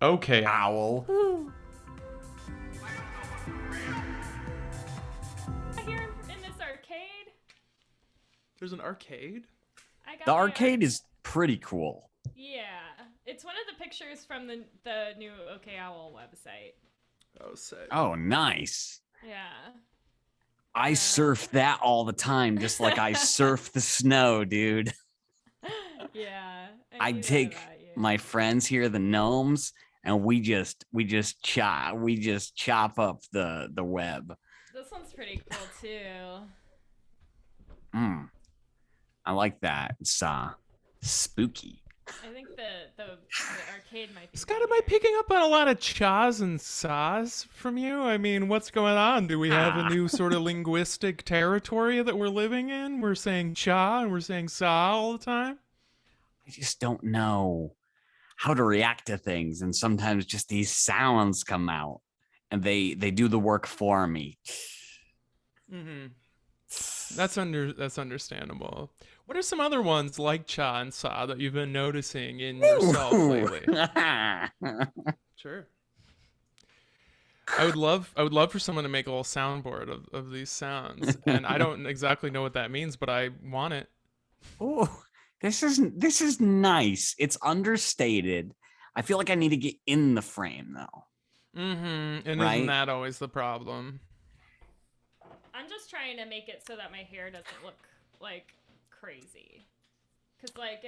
Okay, owl. Ooh. Here in this arcade. There's an arcade? I got The my arcade is pretty cool. Yeah. It's one of the pictures from the new OK Owl website. Oh, sick. Oh, nice. Yeah. I surf that all the time, just like I surf the snow, dude. Yeah. I knew that take about you. my friends here, the gnomes, and we just chop up the web. This one's pretty cool too. I like that. It's spooky. I think the arcade might be. Scott, am I picking up on a lot of chas and sas from you? I mean, what's going on? Do we have a new sort of linguistic territory that we're living in? We're saying cha and we're saying sa all the time? I just don't know how to react to things, and sometimes just these sounds come out and they do the work for me. Mm-hmm. That's understandable. What are some other ones like cha and sa that you've been noticing in yourself lately? Sure. I would love for someone to make a little soundboard of these sounds, and I don't exactly know what that means, but I want it. Oh, this is nice. It's understated. I feel like I need to get in the frame though. Mm-hmm. And Right? isn't that always the problem? I'm just trying to make it so that my hair doesn't look like crazy. Cause like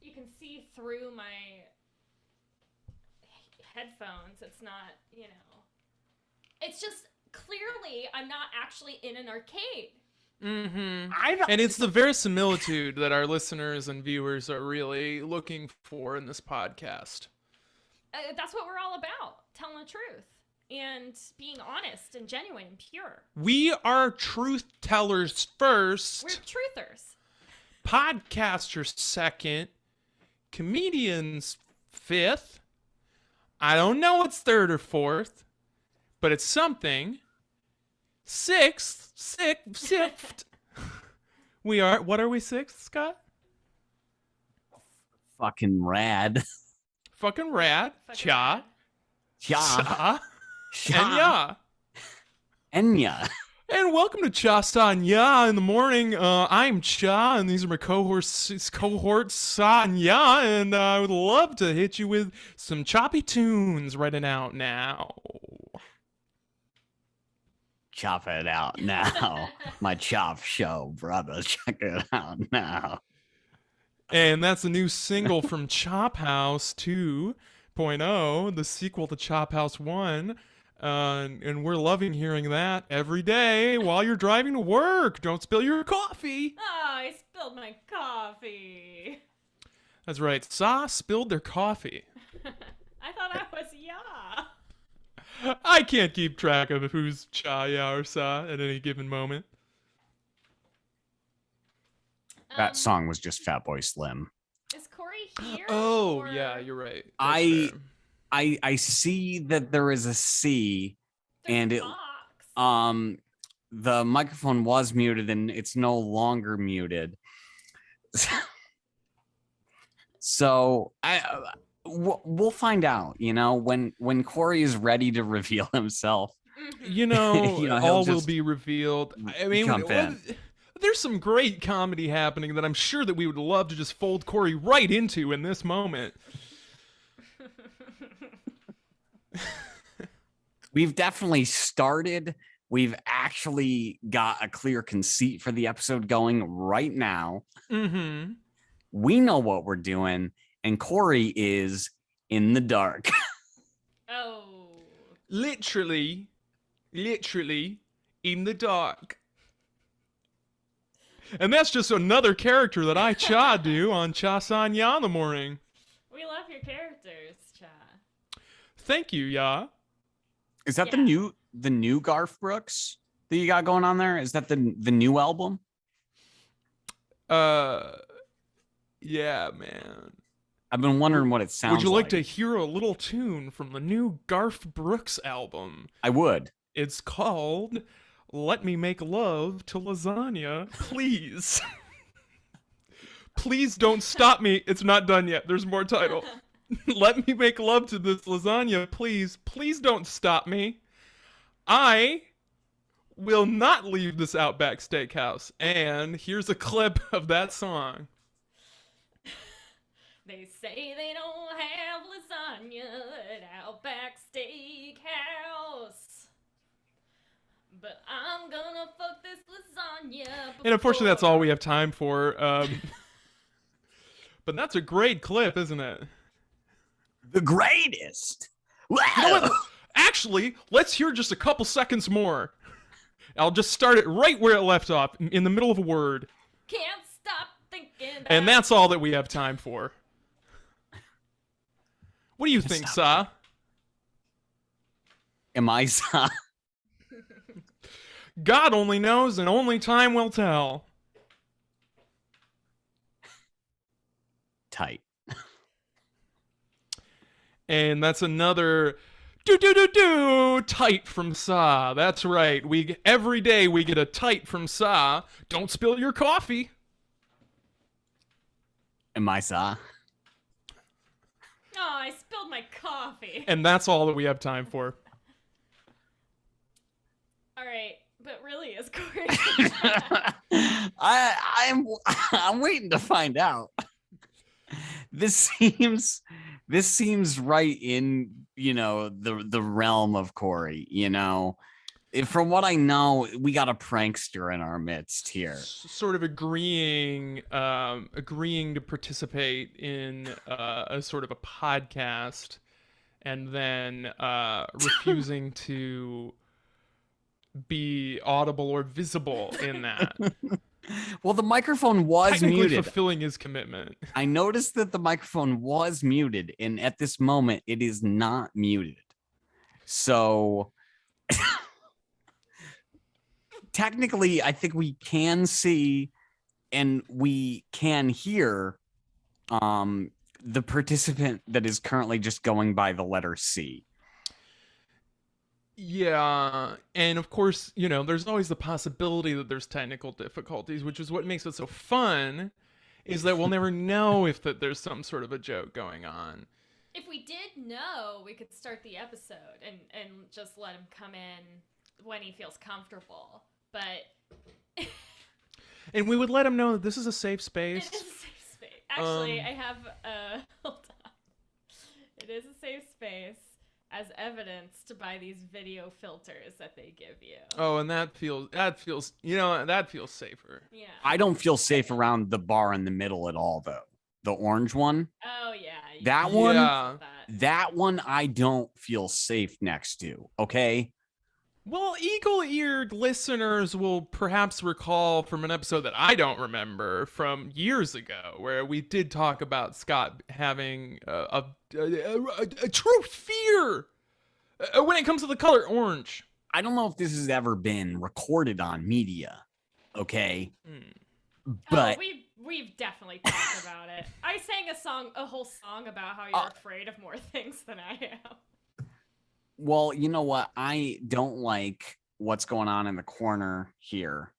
you can see through my headphones. It's not, it's just clearly I'm not actually in an arcade. Mm-hmm. And it's the verisimilitude that our listeners and viewers are really looking for in this podcast. That's what we're all about, telling the truth and being honest and genuine and pure. We are truth tellers first. We're truthers. Podcasters second. Comedians fifth. I don't know what's third or fourth, but it's something. Sixth. What are we sixth, Scott? Fucking rad. Fucking rad. Cha. Cha. Enya. Enya. And welcome to Cha Sa Nya in the morning. I'm Cha, and these are my cohorts Sa and Ya, and I would love to hit you with some choppy tunes right out now. Chop it out now. My chop show, brother. Check it out now. And that's a new single from Chop House 2.0, the sequel to Chop House 1. And we're loving hearing that every day while you're driving to work. Don't spill your coffee. Oh, I spilled my coffee. That's right. Sa spilled their coffee. I thought I was Ya. I can't keep track of who's Cha, Ya, or Sa at any given moment. That song was just Fatboy Slim. Is Corey here? Oh, or... yeah, you're right. That's I fair. see that there is a C, There's and a it box. the microphone was muted and it's no longer muted. So we'll find out, when Corey is ready to reveal himself. All will be revealed. I mean, jump in. There's some great comedy happening that I'm sure that we would love to just fold Corey right into in this moment. We've definitely started. We've actually got a clear conceit for the episode going right now. Mm-hmm. We know what we're doing, and Corey is in the dark. Oh. Literally in the dark. And that's just another character that I do on Cha Sa Nya in the morning. We love your characters, Cha. Thank you, Ya. Is that the new Garth Brooks that you got going on there? Is that the new album? Yeah, man. I've been wondering what it sounds like. Would you like to hear a little tune from the new Garth Brooks album? I would. It's called Let Me Make Love to Lasagna, Please. Please don't stop me. It's not done yet. There's more title. Let me make love to this lasagna, please. Please don't stop me. I will not leave this Outback Steakhouse. And here's a clip of that song. They say they don't have lasagna at Outback Steakhouse, but I'm gonna fuck this lasagna. And unfortunately, that's before- all we have time for. But that's a great clip, isn't it? The greatest. You know what? Actually, let's hear just a couple seconds more. I'll just start it right where it left off, in the middle of a word. Can't stop thinking. About And that's all that we have time for. What do you think, Sa? Am I God only knows, and only time will tell. tight? And that's another do tight from Sa. That's right. Every day we get a tight from Sa. Don't spill your coffee. Am I saw? Oh, I spilled my coffee. And that's all that we have time for. All right, but really, is Corey? I'm waiting to find out. This seems right in, the realm of Corey, From what I know, we got a prankster in our midst here. Sort of agreeing to participate in a sort of a podcast, and then refusing to be audible or visible in that. Well, the microphone was Technically muted. fulfilling his commitment. I noticed that the microphone was muted, and at this moment, it is not muted. So, technically, I think we can see and we can hear the participant that is currently just going by the letter C. Yeah, and of course, there's always the possibility that there's technical difficulties, which is what makes it so fun, is that we'll never know if there's some sort of a joke going on. If we did know, we could start the episode and just let him come in when he feels comfortable. But And we would let him know that this is a safe space. it is a safe space. Actually, I have hold on. It is a safe space, as evidenced by these video filters that they give you. Oh, and that feels safer. Yeah. I don't feel safe around the bar in the middle at all, though. The orange one. Oh yeah. That one? Yeah. That one I don't feel safe next to. Okay. Well, eagle-eared listeners will perhaps recall from an episode that I don't remember from years ago, where we did talk about Scott having a true fear when it comes to the color orange. I don't know if this has ever been recorded on media. Okay. But we've definitely talked about it. I sang a whole song about how you're afraid of more things than I am. well, you know what? I don't like what's going on in the corner here.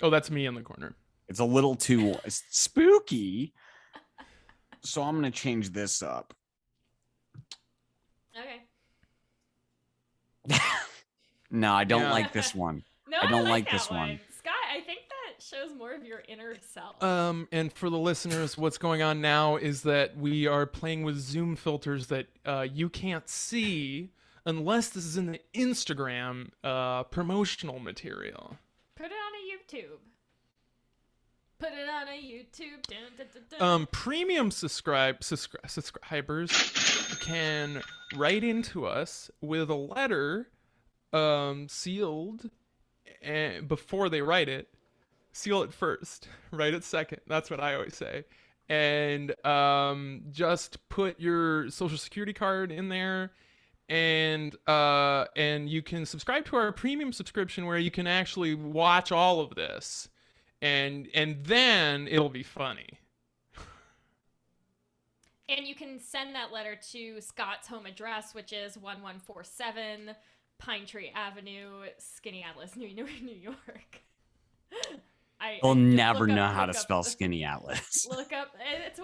Oh, that's me in the corner. It's a little too spooky. So I'm going to change this up. Okay. No, I don't Yeah. like this one. No, I don't like that this one. Scott, I think that shows more of your inner self. And for the listeners, what's going on now is that we are playing with Zoom filters that you can't see unless this is in the Instagram promotional material. Put it on a YouTube. Put it on a YouTube. Dun, dun, dun, dun. Premium subscribers can write into us with a letter sealed, and before they write it, seal it first, write it second. That's what I always say. And just put your social security card in there, and you can subscribe to our premium subscription where you can actually watch all of this, and then it'll be funny. And you can send that letter to Scott's home address, which is 1147 Pine Tree Avenue, Skinny Atlas, New York. We'll just never look know up- how to look up spell the- Skinny Atlas. Look up.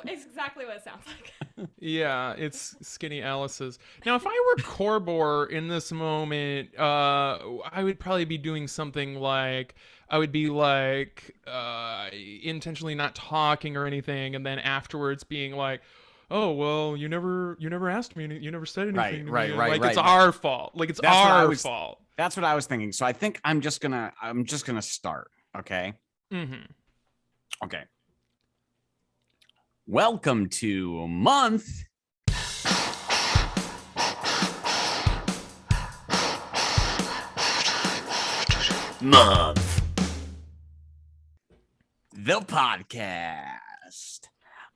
It's exactly what it sounds like. Yeah, it's Skinny Alice's. Now, if I were Corbor in this moment, I would probably be doing something like I would be like intentionally not talking or anything, and then afterwards being like, "Oh well, you never asked me, you never said anything to me. Like it's our fault. Like it's That's what I our was- fault." That's what I was thinking. So I think I'm just gonna start. Okay. Mm-hmm. Okay. Welcome to month. Month. The podcast.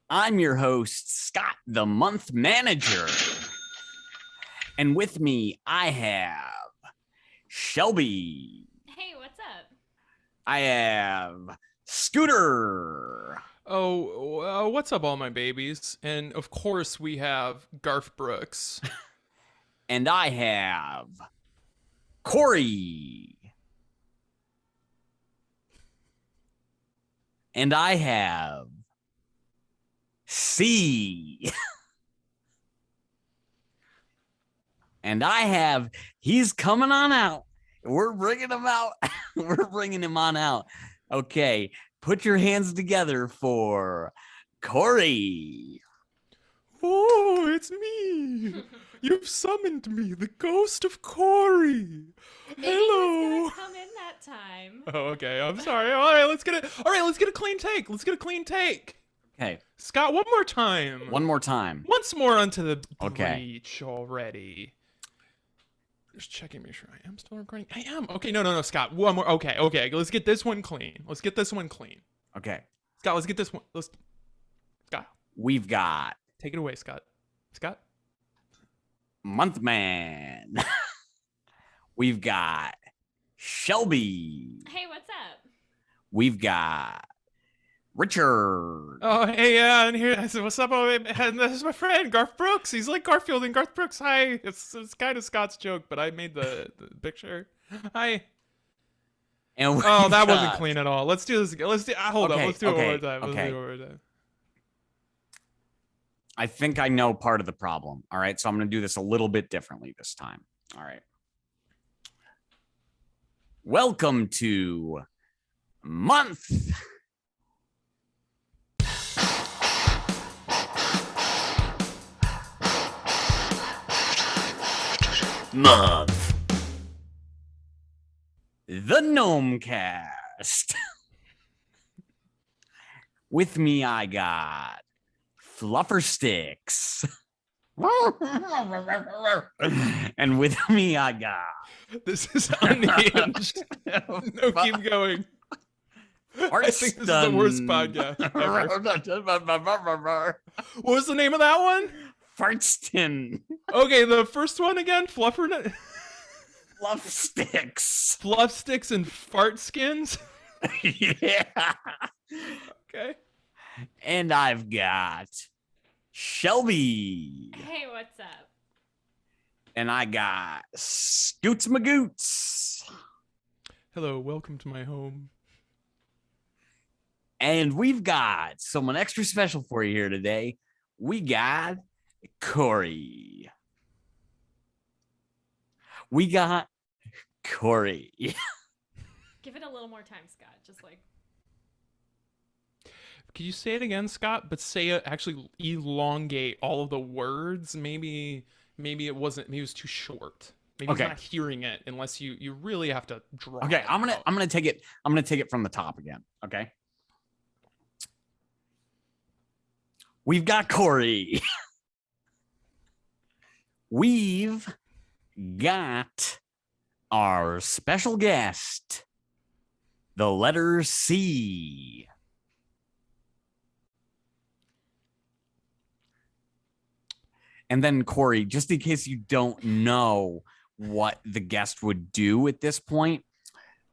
I'm your host, Scott, the month manager. And with me, I have Shelby. Hey, what's up? I have Scooter. Oh, what's up, all my babies? And of course, we have Garth Brooks. And I have Corey. And I have C. And I have, he's coming on out. We're bringing him out. We're bringing him on out. Okay, put your hands together for Corey. Oh, it's me. You've summoned me, the ghost of Corey. Maybe Hello. he was gonna come in that time. Oh, okay. I'm sorry. All right, let's get a clean take. Let's get a clean take. Okay, Scott, one more time. one more time. Once more onto the Okay. breach already. Just checking, make sure I am still recording. I am. Okay, no, Scott. One more. Okay. Let's get this one clean. Okay, Scott, let's get this one. Scott, we've got take it away, Scott. Scott. Monthman. We've got Shelby. Hey, what's up? We've got Richard. Oh, hey, yeah, and here, I said, what's up? Oh, and this is my friend, Garth Brooks. He's like Garfield and Garth Brooks. Hi. It's kind of Scott's joke, but I made the picture. Hi. And Oh, that we've wasn't got- clean at all. Let's do this again. Hold up. Okay, Let's do it okay, one more time. okay. Let's do it one more time. I think I know part of the problem. All right, so I'm going to do this a little bit differently this time. All right. Welcome to month. Month. The Gnomecast. With me, I got Fluffer Sticks. And with me, I got. This is unhinged. No, keep going. I think this is the worst podcast ever. What was the name of that one? Fartston. Okay, the first one again. Fluffer. Fluff Sticks. Fluff sticks and fart skins. Yeah. Okay. And I've got Shelby. Hey, what's up? And I got Scoots Magoots. Hello, welcome to my home. And we've got someone extra special for you here today. We got Corey. We got Corey. Give it a little more time, Scott. Just like Can you say it again, Scott? But say it, actually elongate all of the words. Maybe it wasn't. Maybe it was too short. Maybe Okay. he's not hearing it unless you really have to draw. Okay, it I'm out. gonna take it from the top again. Okay. We've got Corey. We've got our special guest, the letter C. And then Corey, just in case you don't know what the guest would do at this point,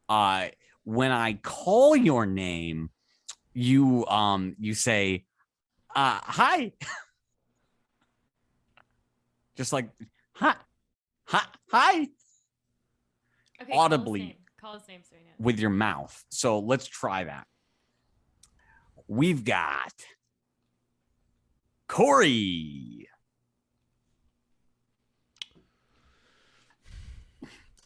when I call your name, you say, hi. Just like, hi. okay. Audibly. Call his name so we know. With your mouth. So let's try that. we've got Corey.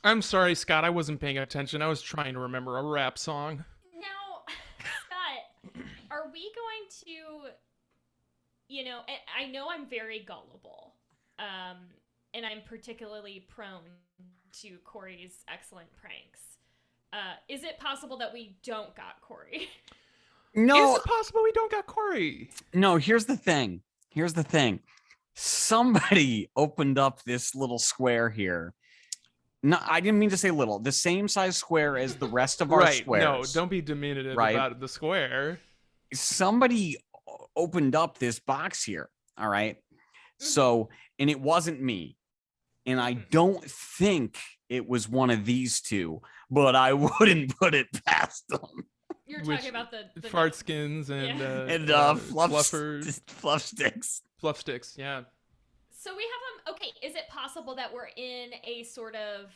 I'm sorry, Scott. I wasn't paying attention. I was trying to remember a rap song. Now, Scott, are we going to, I know I'm very gullible, and I'm particularly prone to Corey's excellent pranks. Is it possible that we don't got Corey? No. Is it possible we don't got Corey? No, here's the thing. Somebody opened up this little square here. No, I didn't mean to say little. The same size square as the rest of our squares. No, don't be diminutive about the square. Somebody opened up this box here. All right. So, and it wasn't me. And I don't think it was one of these two, but I wouldn't put it past them. You're talking about the fart skins and fluffers, fluff sticks. Fluff sticks, yeah. So we have them. Okay, is it possible that we're in a sort of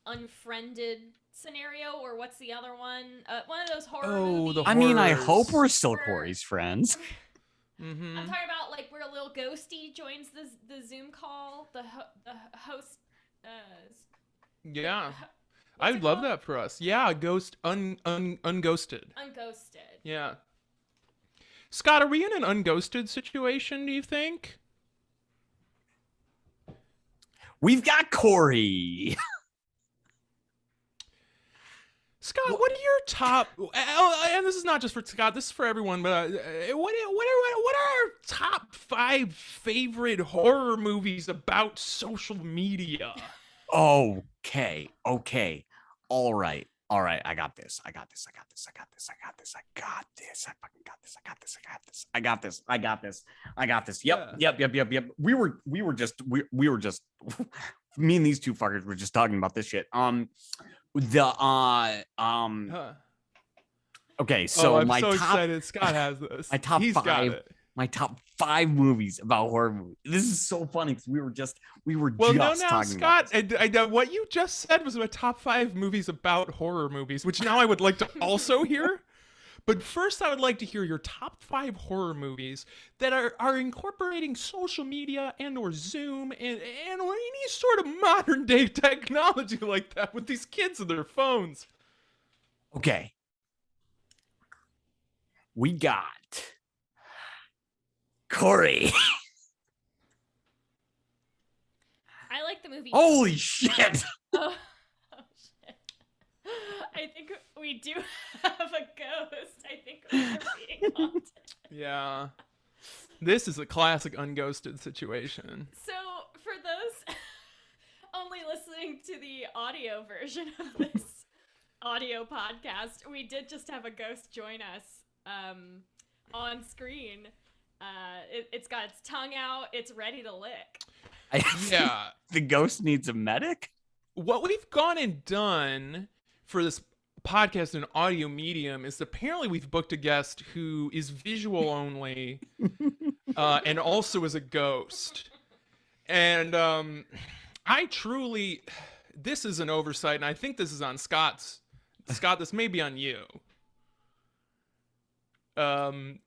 unfriended scenario, or what's the other one? One of those horror movies. I mean, I hope we're still Corey's friends. Mm-hmm. I'm talking about like where a little ghosty joins the Zoom call. The host. Yeah, I would love that for us. Yeah, ghost unghosted. Unghosted. Yeah. Scott, are we in an unghosted situation? Do you think? We've got Corey. Scott, what are your top? And this is not just for Scott. This is for everyone. But what are our top 5 favorite horror movies about social media? Okay. All right. I got this. I fucking got this. Yep. We were just me and these two fuckers were just talking about this shit. Okay, so I'm my so top, excited. Scott has this. My top 5 movies about horror movies. This is so funny because we were just talking Scott, about this. what you just said was my top 5 movies about horror movies, which now I would like to also hear. But first, I would like to hear your top 5 horror movies that are incorporating social media and or Zoom and or any sort of modern day technology like that with these kids and their phones. Okay. We got Corey. I like the movie. Holy shit. Oh shit. I think we do have a ghost. I think we're being haunted. Yeah. This is a classic unghosted situation. So, for those only listening to the audio version of this audio podcast, we did just have a ghost join us on screen. It's got its tongue out. It's ready to lick. Yeah. The ghost needs a medic? What we've gone and done for this podcast and audio medium is apparently we've booked a guest who is visual only and also is a ghost. And this is an oversight, and I think this is on Scott's. Scott, this may be on you. And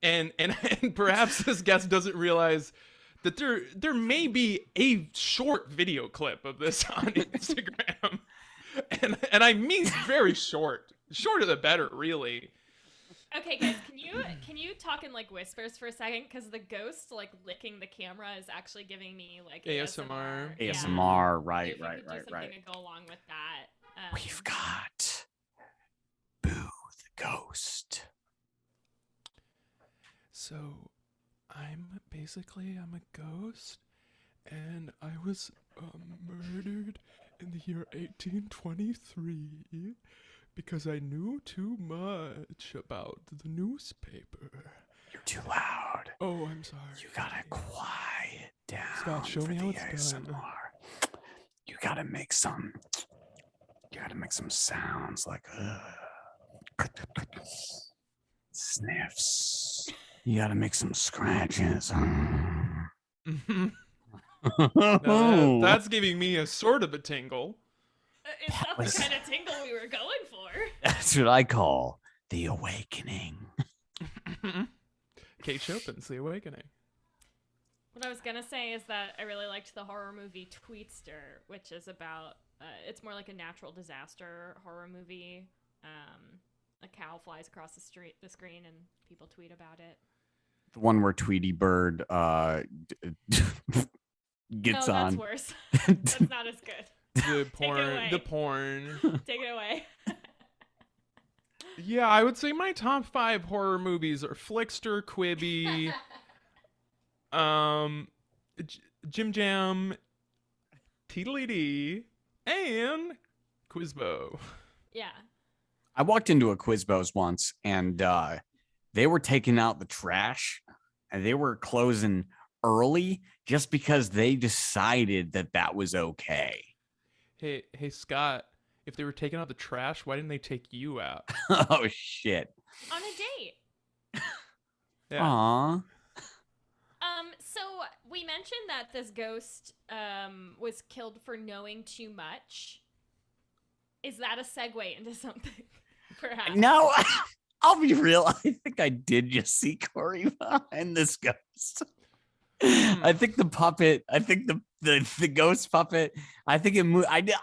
perhaps this guest doesn't realize that there may be a short video clip of this on Instagram. And I mean very short. Shorter the better, really. Okay, guys, can you talk in like whispers for a second? Because the ghost like licking the camera is actually giving me like ASMR. ASMR, right. To go along with that. We've got Boo the Ghost. So, I'm a ghost, and I was murdered in the year 1823 because I knew too much about the newspaper. You're too loud. Oh, I'm sorry. You gotta quiet down. Scott, show me how it's done. You gotta make some sounds like sniffs. You gotta make some scratches. Mm-hmm. That's giving me a sort of a tingle. It's not the kind of tingle we were going for. That's what I call the awakening. Kate Chopin's The Awakening. What I was gonna say is that I really liked the horror movie Tweetster, which is about it's more like a natural disaster horror movie. A cow flies across the screen, and people tweet about it. The one where Tweety Bird gets no, on. That's worse. That's not as good. The porn. The porn. Take it away. Yeah, I would say my top 5 horror movies are Flickster, Quibi, Jim Jam, Tweedledee, and Quizbo. Yeah. I walked into a Quizbo's once, and they were taking out the trash, and they were closing early just because they decided that was okay. Hey, Scott, if they were taking out the trash, why didn't they take you out? Oh, shit. On a date. Yeah. Aww. So we mentioned that this ghost was killed for knowing too much. Is that a segue into something? Perhaps. No, I'll be real. I think I did just see Corey behind this ghost. I think the puppet. I think the ghost puppet. I think it moved. I don't.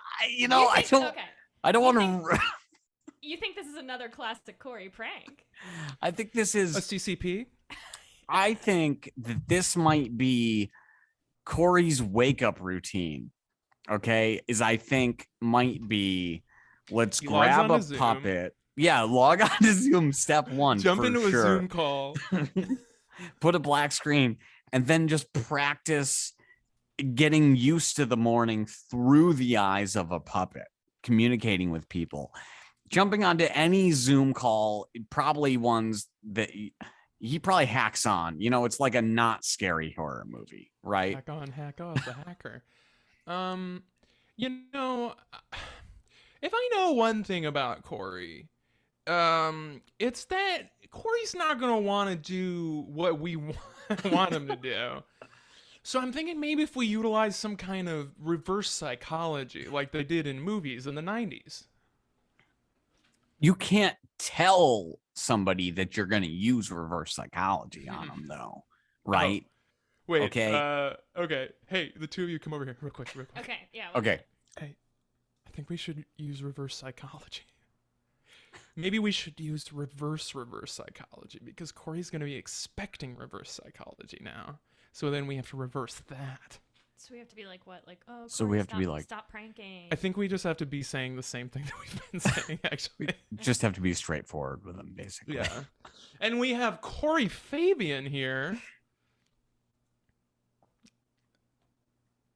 Okay. I don't want to. You think this is another classic Corey prank? I think this is A CCP? I think that this might be Corey's wake up routine. Okay, I think might be let's He logs grab on a to Zoom. puppet. Yeah, log on to Zoom. Step 1. Jump for into sure. a Zoom call. Put a black screen and then just practice getting used to the morning through the eyes of a puppet, communicating with people, jumping onto any Zoom call, probably ones that he probably hacks on. It's like a not scary horror movie, right? Hack on, hack off, the hacker. If I know one thing about Corey, it's that Corey's not gonna want to do what we want him to do. So I'm thinking maybe if we utilize some kind of reverse psychology, like they did in movies in the 90s. You can't tell somebody that you're going to use reverse psychology on them, though, right? Wait. Okay. Okay. Hey, the two of you come over here real quick. Okay. Yeah. what's Okay. it? Hey, I think we should use reverse psychology. Maybe we should use reverse psychology because Corey's going to be expecting reverse psychology now. So then we have to reverse that. So we have to be like what? Like, oh, So we Corey, have to be like- stop pranking. I think we just have to be saying the same thing that we've been saying, actually. Just have to be straightforward with them, basically. Yeah. And we have Corey Fabyan here.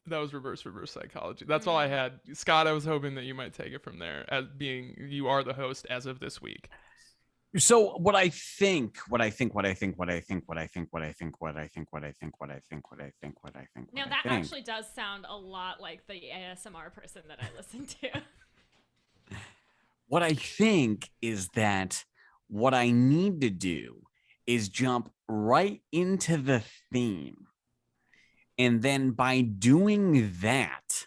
That was reverse psychology. That's all I had. Scott, I was hoping that you might take it from there as being you are the host as of this week. So what I think. Now that actually does sound a lot like the ASMR person that I listen to. What I think is that what I need to do is jump right into the theme. And then by doing that,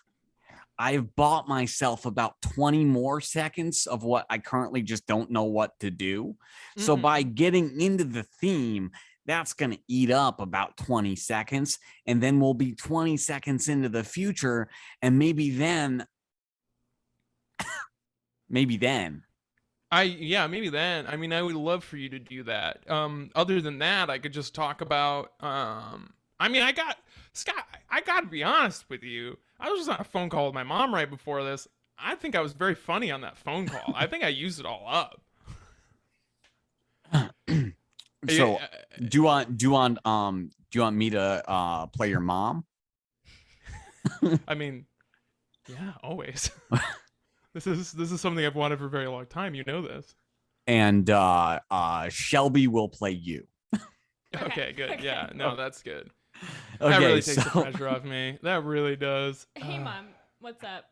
I've bought myself about 20 more seconds of what I currently just don't know what to do. So by getting into the theme, that's going to eat up about 20 seconds. And then we'll be 20 seconds into the future. And maybe then. Maybe then. Maybe then. I mean, I would love for you to do that. Other than that, I could just talk about Scott, I got to be honest with you. I was just on a phone call with my mom right before this. I think I was very funny on that phone call. I think I used it all up. So, do you want me to play your mom? I mean, yeah, always. This is something I've wanted for a very long time. You know this. And Shelby will play you. Okay, good. Okay. Yeah, no, that's good. Okay, That really takes the pressure off me. That really does. Hey, Mom, what's up?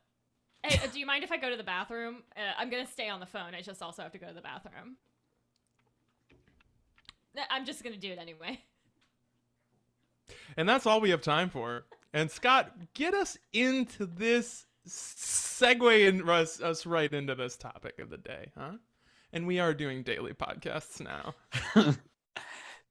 Hey, do you mind if I go to the bathroom? I'm going to stay on the phone. I just also have to go to the bathroom. I'm just going to do it anyway. And that's all we have time for. And Scott, get us into this segue and us right into this topic of the day, huh? And we are doing daily podcasts now.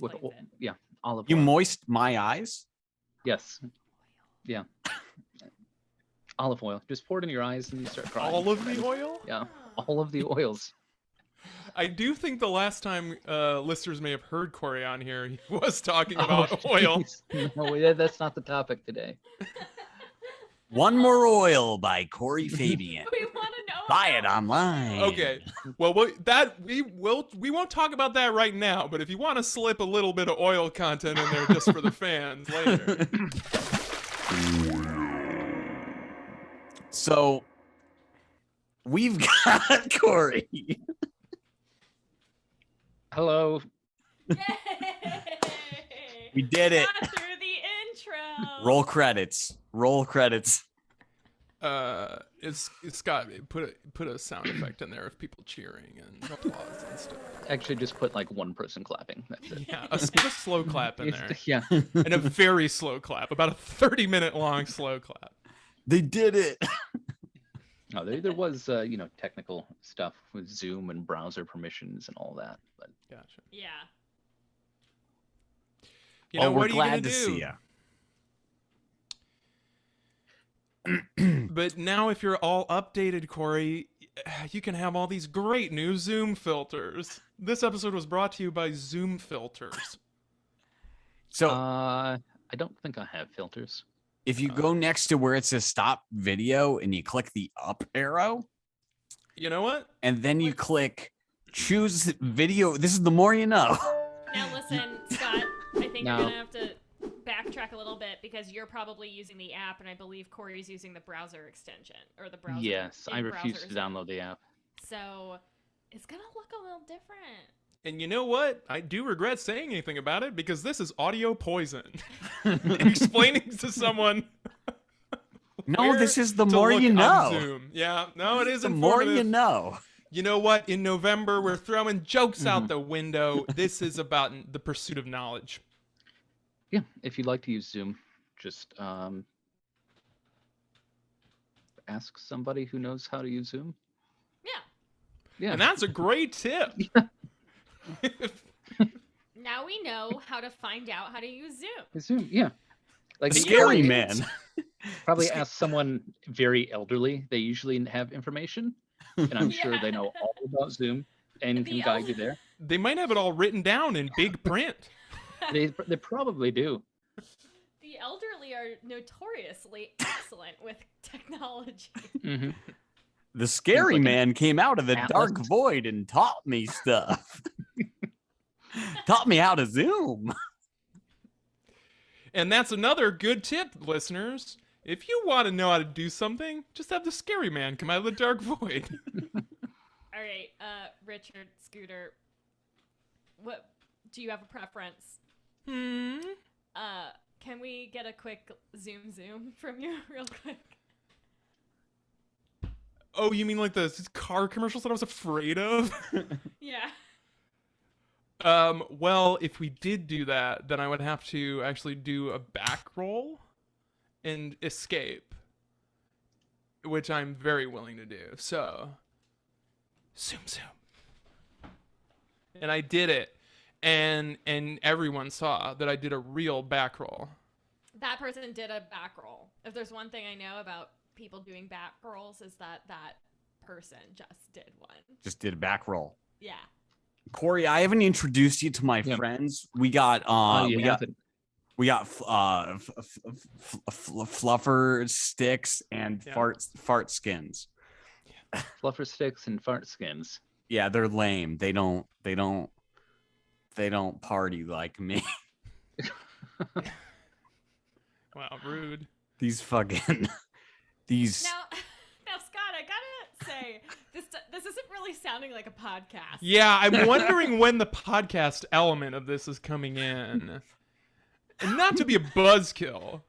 with explains it. yeah, olive You oil. moist my eyes? Yes. Yeah. Olive oil. Just pour it in your eyes and you start crying. All of the oil? Yeah. All of the oils. I do think the last time listeners may have heard Corey on here, he was talking Oh, about oil. jeez. No, yeah, that's not the topic today. One More Oil by Corey Fabyan. We want to know. Buy it about- online. Okay, well, we won't talk about that right now. But if you want to slip a little bit of oil content in there just for the fans later, So we've got Corey. Hello. Yay! We did it. Got through the intro. Roll credits. Roll credits. it's got put a sound effect in there of people cheering and applause and stuff. Actually, just put like one person clapping. That's it. Yeah, put a slow clap in there, Yeah. and a very slow clap, about a 30-minute long slow clap. They did it. No, there was technical stuff with Zoom and browser permissions and all that, but Gotcha. Yeah. You know, we're what are you gonna glad to do? see you. But now, if you're all updated, Corey, you can have all these great new Zoom filters. This episode was brought to you by Zoom Filters. So I don't think I have filters. if you go next to where it says stop video and you click the up arrow, You know what? and then you click choose video, this is the more you know. Now listen, Scott. I think No. you're gonna have to backtrack a little bit because you're probably using the app, and I believe Corey's using the browser extension or the browser. Yes, I in refuse to browsers. download the app. So it's gonna look a little different. And you know what? I do regret saying anything about it because this is audio poison. Explaining to someone. No, where this is the to more look you on know. Zoom. Yeah, no, it is The more informative. you know. You know what? In November, we're throwing jokes out Mhm. the window. This is about the pursuit of knowledge. Yeah, if you'd like to use Zoom, just ask somebody who knows how to use Zoom. Yeah. Yeah, And that's a great tip. Now we know how to find out how to use Zoom. Zoom. Yeah, like The you scary know, man. probably ask someone very elderly. They usually have information, and I'm sure they know all about Zoom and The can guide you there. They might have it all written down in big print. They probably do. The elderly are notoriously excellent with technology. Hmm. The scary like an man came out of the dark atlas. void and taught me stuff. Taught me how to Zoom. And that's another good tip, listeners. If you want to know how to do something, just have the scary man come out of the dark void. All right, Richard, Scooter, what do you have a preference? Can we get a quick zoom from you real quick? Oh, you mean like the car commercials that I was afraid of? Yeah. Well, if we did do that, then I would have to actually do a back roll and escape, which I'm very willing to do. So, zoom. And I did it. And everyone saw that I did a real back roll. That person did a back roll. If there's one thing I know about people doing back rolls is that person just did one. Just did a back roll. Yeah. Corey, I haven't introduced you to my Yeah. friends. We got fluffer sticks and Yeah. fart skins. Fluffer sticks and fart skins. Yeah, they're lame. They don't party like me. Wow, rude. These fucking Now, Scott, I gotta say, this isn't really sounding like a podcast. Yeah, I'm wondering when the podcast element of this is coming in. And not to be a buzzkill.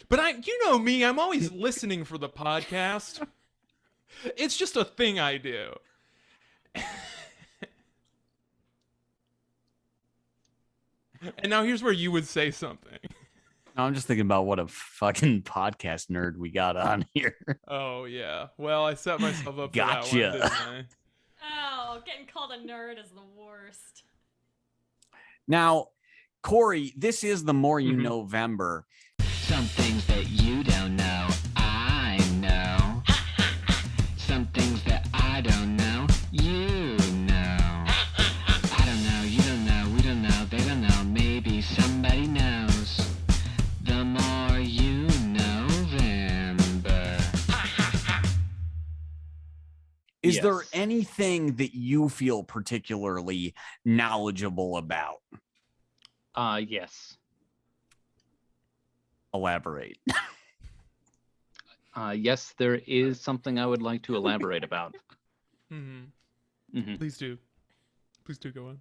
But you know me, I'm always listening for the podcast. It's just a thing I do. And now here's where you would say something. I'm just thinking about what a fucking podcast nerd we got on here. Oh yeah. Well, I set myself up for Gotcha. that one, didn't I? Oh, Oh, getting called a nerd is the worst. Now, Corey, this is the More You Mhm. Knowvember. Some things that you don't know, I know. Some things that I don't know, you know. I don't know, you don't know, we don't know, they don't know, maybe somebody knows. The more you Knowvember. Is there Yes. anything that you feel particularly knowledgeable about? Yes. Elaborate. Yes, there is something I would like to elaborate about. Mm-hmm. Please do go on.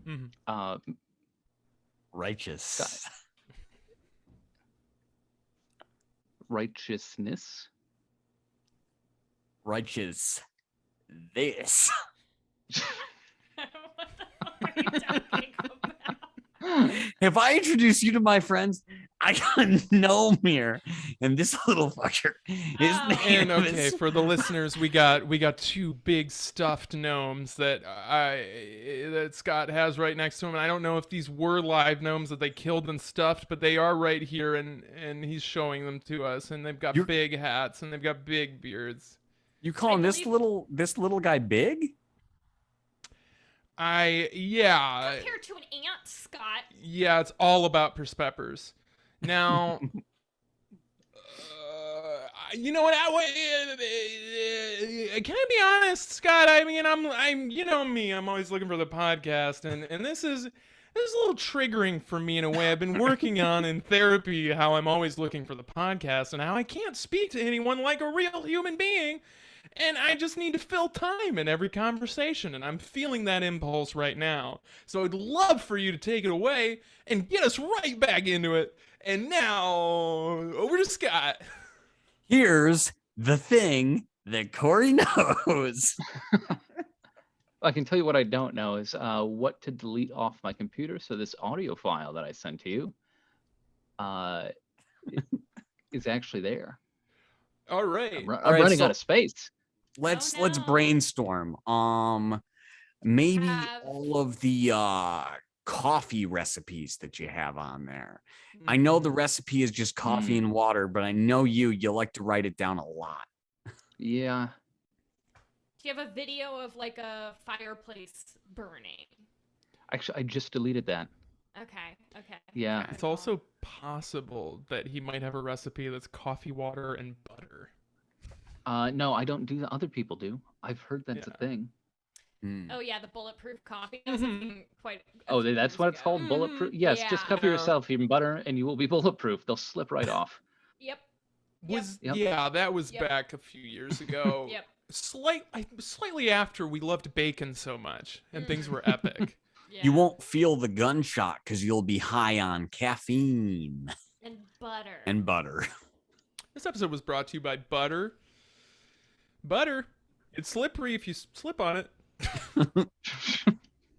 Mm-hmm. Righteous. Righteousness. Righteous. This. What the hell are you talking about? If I introduce you to my friends, I got Gnomevember, and this little fucker. His Oh. name And okay, is... for the listeners, we got two big stuffed gnomes that Scott has right next to him. And I don't know if these were live gnomes that they killed and stuffed, but they are right here, and he's showing them to us. And they've got big hats and they've got big beards. You calling this believe- little guy big? Yeah. Compared to an ant, Scott. Yeah, it's all about perspepers. Now, you know what? Can I be honest, Scott? I mean, I'm, you know me. I'm always looking for the podcast, and this is a little triggering for me in a way. I've been working on in therapy how I'm always looking for the podcast and how I can't speak to anyone like a real human being. And I just need to fill time in every conversation, and I'm feeling that impulse right now. So I'd love for you to take it away and get us right back into it. And now, over to Scott. Here's the thing that Corey knows. I can tell you what I don't know is what to delete off my computer. So this audio file that I sent to you is actually there. All right. I'm running out of space. Let's Oh, no. brainstorm. Maybe Have- all of the coffee recipes that you have on there. I know the recipe is just coffee and water, but I know you like to write it down a lot. Yeah. Do you have a video of like a fireplace burning? Actually, I just deleted that. Okay. Yeah. It's also possible that he might have a recipe that's coffee, water, and butter. No, I don't do that. Other people do. I've heard that's a thing. Oh yeah, the bulletproof coffee. That was a thing quite. Oh, that's what it's called? Bulletproof? Yes, just cover Yeah. yourself in butter and you will be bulletproof. They'll slip right off. Yep. Yeah, that was Yep. back a few years ago. Yep. Slightly after we loved bacon so much and things were epic. Yeah. You won't feel the gunshot because you'll be high on caffeine And butter. and butter. This episode was brought to you by butter. Butter. It's slippery if you slip on it.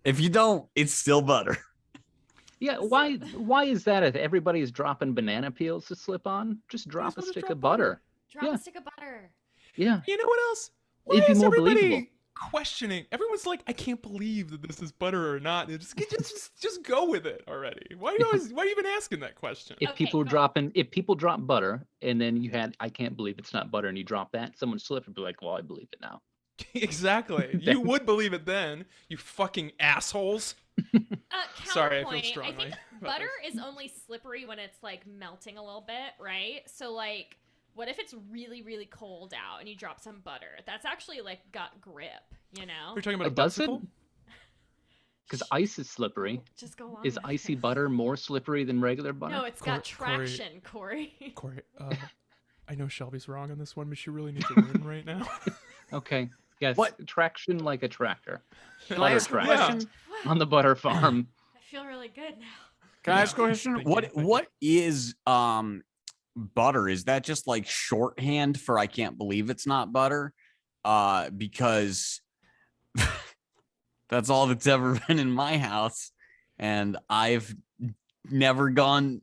If you don't, it's still butter. Yeah, why is that? If everybody's dropping banana peels to slip on, just drop a stick of butter. Drop Yeah. a stick of butter. Yeah. You know what else? Why It'd be is more everybody believable. questioning? Everyone's like, I can't believe that this is butter or not. Just go with it already. Why are you even asking that question? If Okay, people go. if people drop butter and then you had I can't believe it's not butter and you drop that, someone slip and be like, well, I believe it now. Exactly. You would believe it then, you fucking assholes. Sorry, I feel Counterpoint, strongly think about butter is only slippery when it's like melting a little bit, right? So like, what if it's really, really cold out and you drop some butter? That's actually like got grip, you know? You're talking about a Does it? bicycle? Because ice is slippery. Just go on. Is with icy it. butter more slippery than regular butter? No, it's got Corey- traction, Corey. Corey, I know Shelby's wrong on this one, but she really needs a win right now. Okay. Yes. What? Traction like a tractor. Can I Butter ask a traction question? on the butter farm. I feel really good now. Can I Yeah. ask a question? Thank you, thank you. What is butter? Is that just like shorthand for I can't believe it's not butter? Because that's all that's ever been in my house, and I've never gone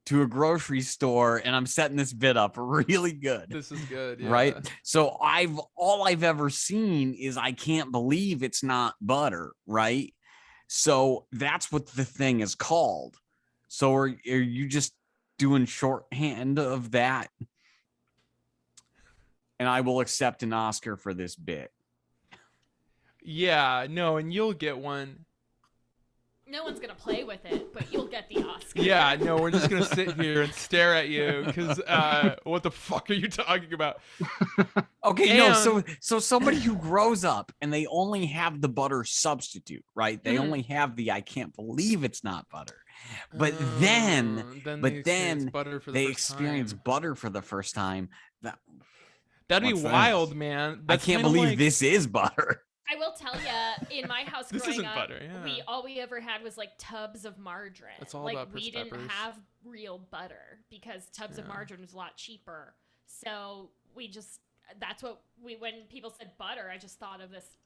to a grocery store, and I'm setting this bit up really good. This is good. Yeah. Right. So all I've ever seen is I can't believe it's not butter. Right. So that's what the thing is called. So are you just doing shorthand of that? And I will accept an Oscar for this bit. Yeah, no, and you'll get one. No one's gonna play with it, but you'll get the Oscar. Yeah, no, we're just gonna sit here and stare at you because what the fuck are you talking about? Okay, And- no, so somebody who grows up and they only have the butter substitute, right? They only have the I can't believe it's not butter. But then they experience butter for the they first experience time. butter for the first time. That'd be What's wild, this? man. I That's can't kinda believe like- this is butter. I will tell you, in my house This growing isn't up, butter, yeah. all we ever had was like tubs of margarine. It's all like about we Prince didn't Peppers. have real butter because tubs of Yeah. margarine was a lot cheaper. So we just that's what when people said butter, I just thought of this,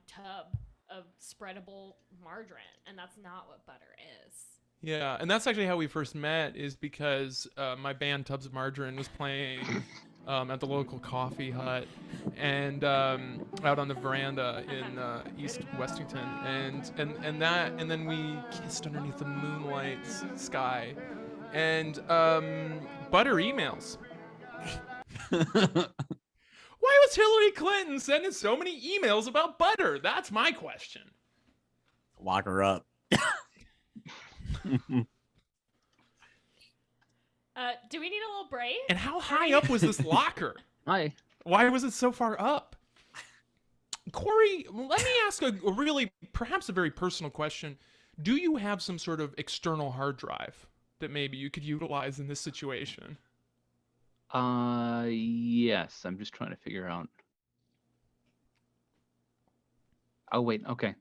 tub of spreadable margarine, and that's not what butter is. Yeah, and that's actually how we first met, is because my band Tubs of Margarine was playing at the local coffee hut and out on the veranda in East Westington, and then we kissed underneath the moonlight sky, and butter emails. Why was Hillary Clinton sending so many emails about butter? That's my question. Lock her up. Do we need a little break? And how high up was this locker? Hi. Why was it so far up? Corey, let me ask a really, perhaps a very personal question. Do you have some sort of external hard drive that maybe you could utilize in this situation? Yes. I'm just trying to figure out. Oh, wait. Okay.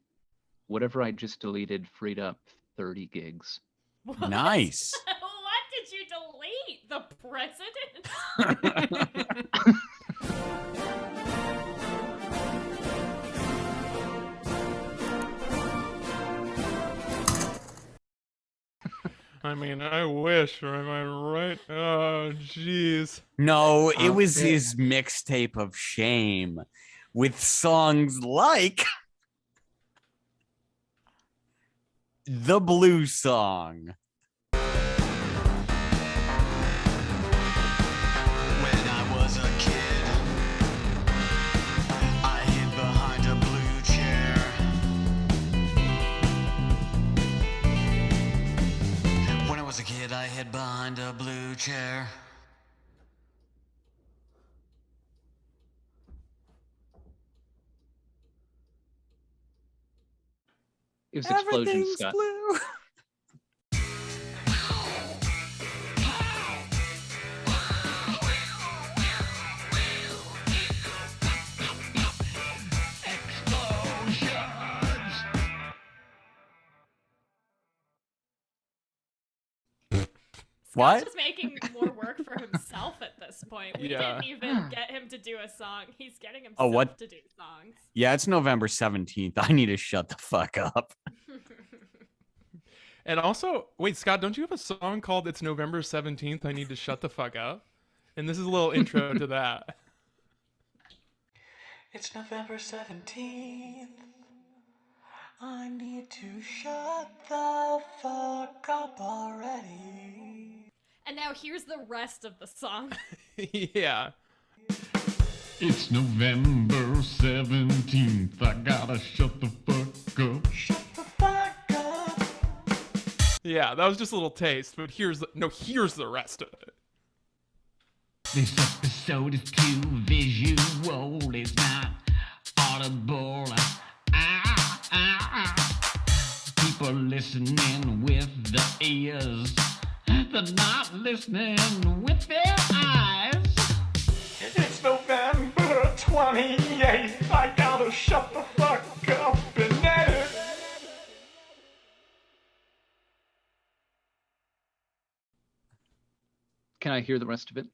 Whatever I just deleted freed up 30 gigs. What? Nice. What did you delete? The president? I mean, I wish, or am I right? Oh, jeez. No, it was Okay. his mixtape of shame with songs like the Blue Song. When I was a kid, I hid behind a blue chair. When I was a kid, I hid behind a blue chair. It was Explosion Everything's Scott. blue. What? Scott's just making more work for himself at this point. We Yeah. didn't even get him to do a song. He's getting himself Oh, what? to do songs. Yeah, it's November 17th. I need to shut the fuck up. And also, wait, Scott, don't you have a song called It's November 17th, I Need to Shut the Fuck Up? And this is a little intro to that. It's November 17th. I need to shut the fuck up already. And now here's the rest of the song. Yeah. It's November 17th. I gotta shut the fuck up. Shut the fuck up. Yeah, that was just a little taste, but here's the rest of it. This episode is too visual. It's not audible. People listening with the ears. They're not listening with their eyes. It's November 28th. I gotta shut the fuck up and edit. Can I hear the rest of it?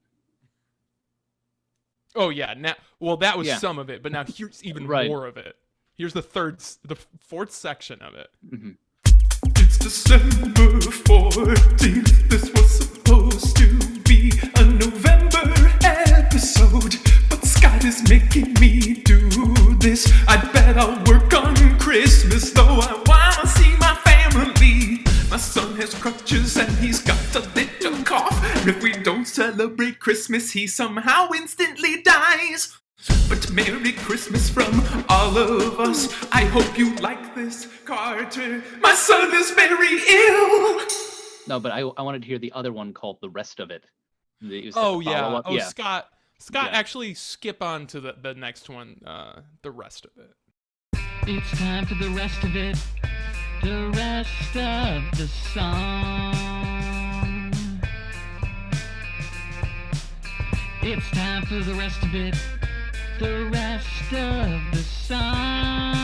Oh yeah, now that was Yeah. some of it, but now here's even Right. more of it. Here's the fourth section of it. It's December 14th. This was supposed son has crutches and he's got a little cough. And if we don't celebrate Christmas, he somehow instantly dies. But Merry Christmas from all of us. I hope you like this, Carter. My son is very ill. No, but I wanted to hear the other one called The Rest of It. It was Oh like a yeah. follow-up. Oh, Scott, Yeah. actually skip on to the next one. The rest of it. It's time for the rest of it. The rest of the song. It's time for the rest of it. The rest of the song.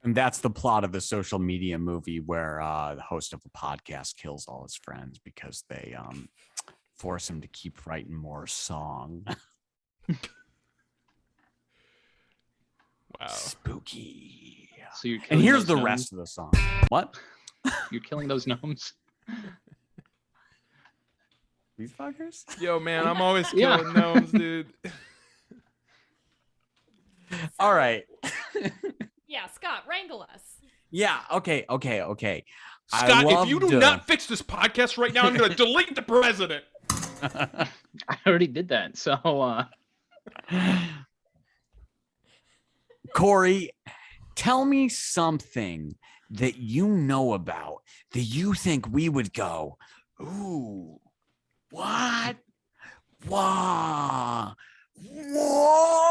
And that's the plot of the social media movie where the host of a podcast kills all his friends because they force him to keep writing more song. Wow. Spooky. So you're And killing here's those the gnomes? rest of the song. What? You're killing those gnomes. These fuckers? Yo, man, I'm always Yeah. killing gnomes, dude. All right. Yeah, Scott, wrangle us. Yeah. Okay. I Scott, if you loved, do not fix this podcast right now, I'm going to delete the president. I already did that. So Corey, tell me something that you know about that you think we would go, ooh, what? Wow. Whoa.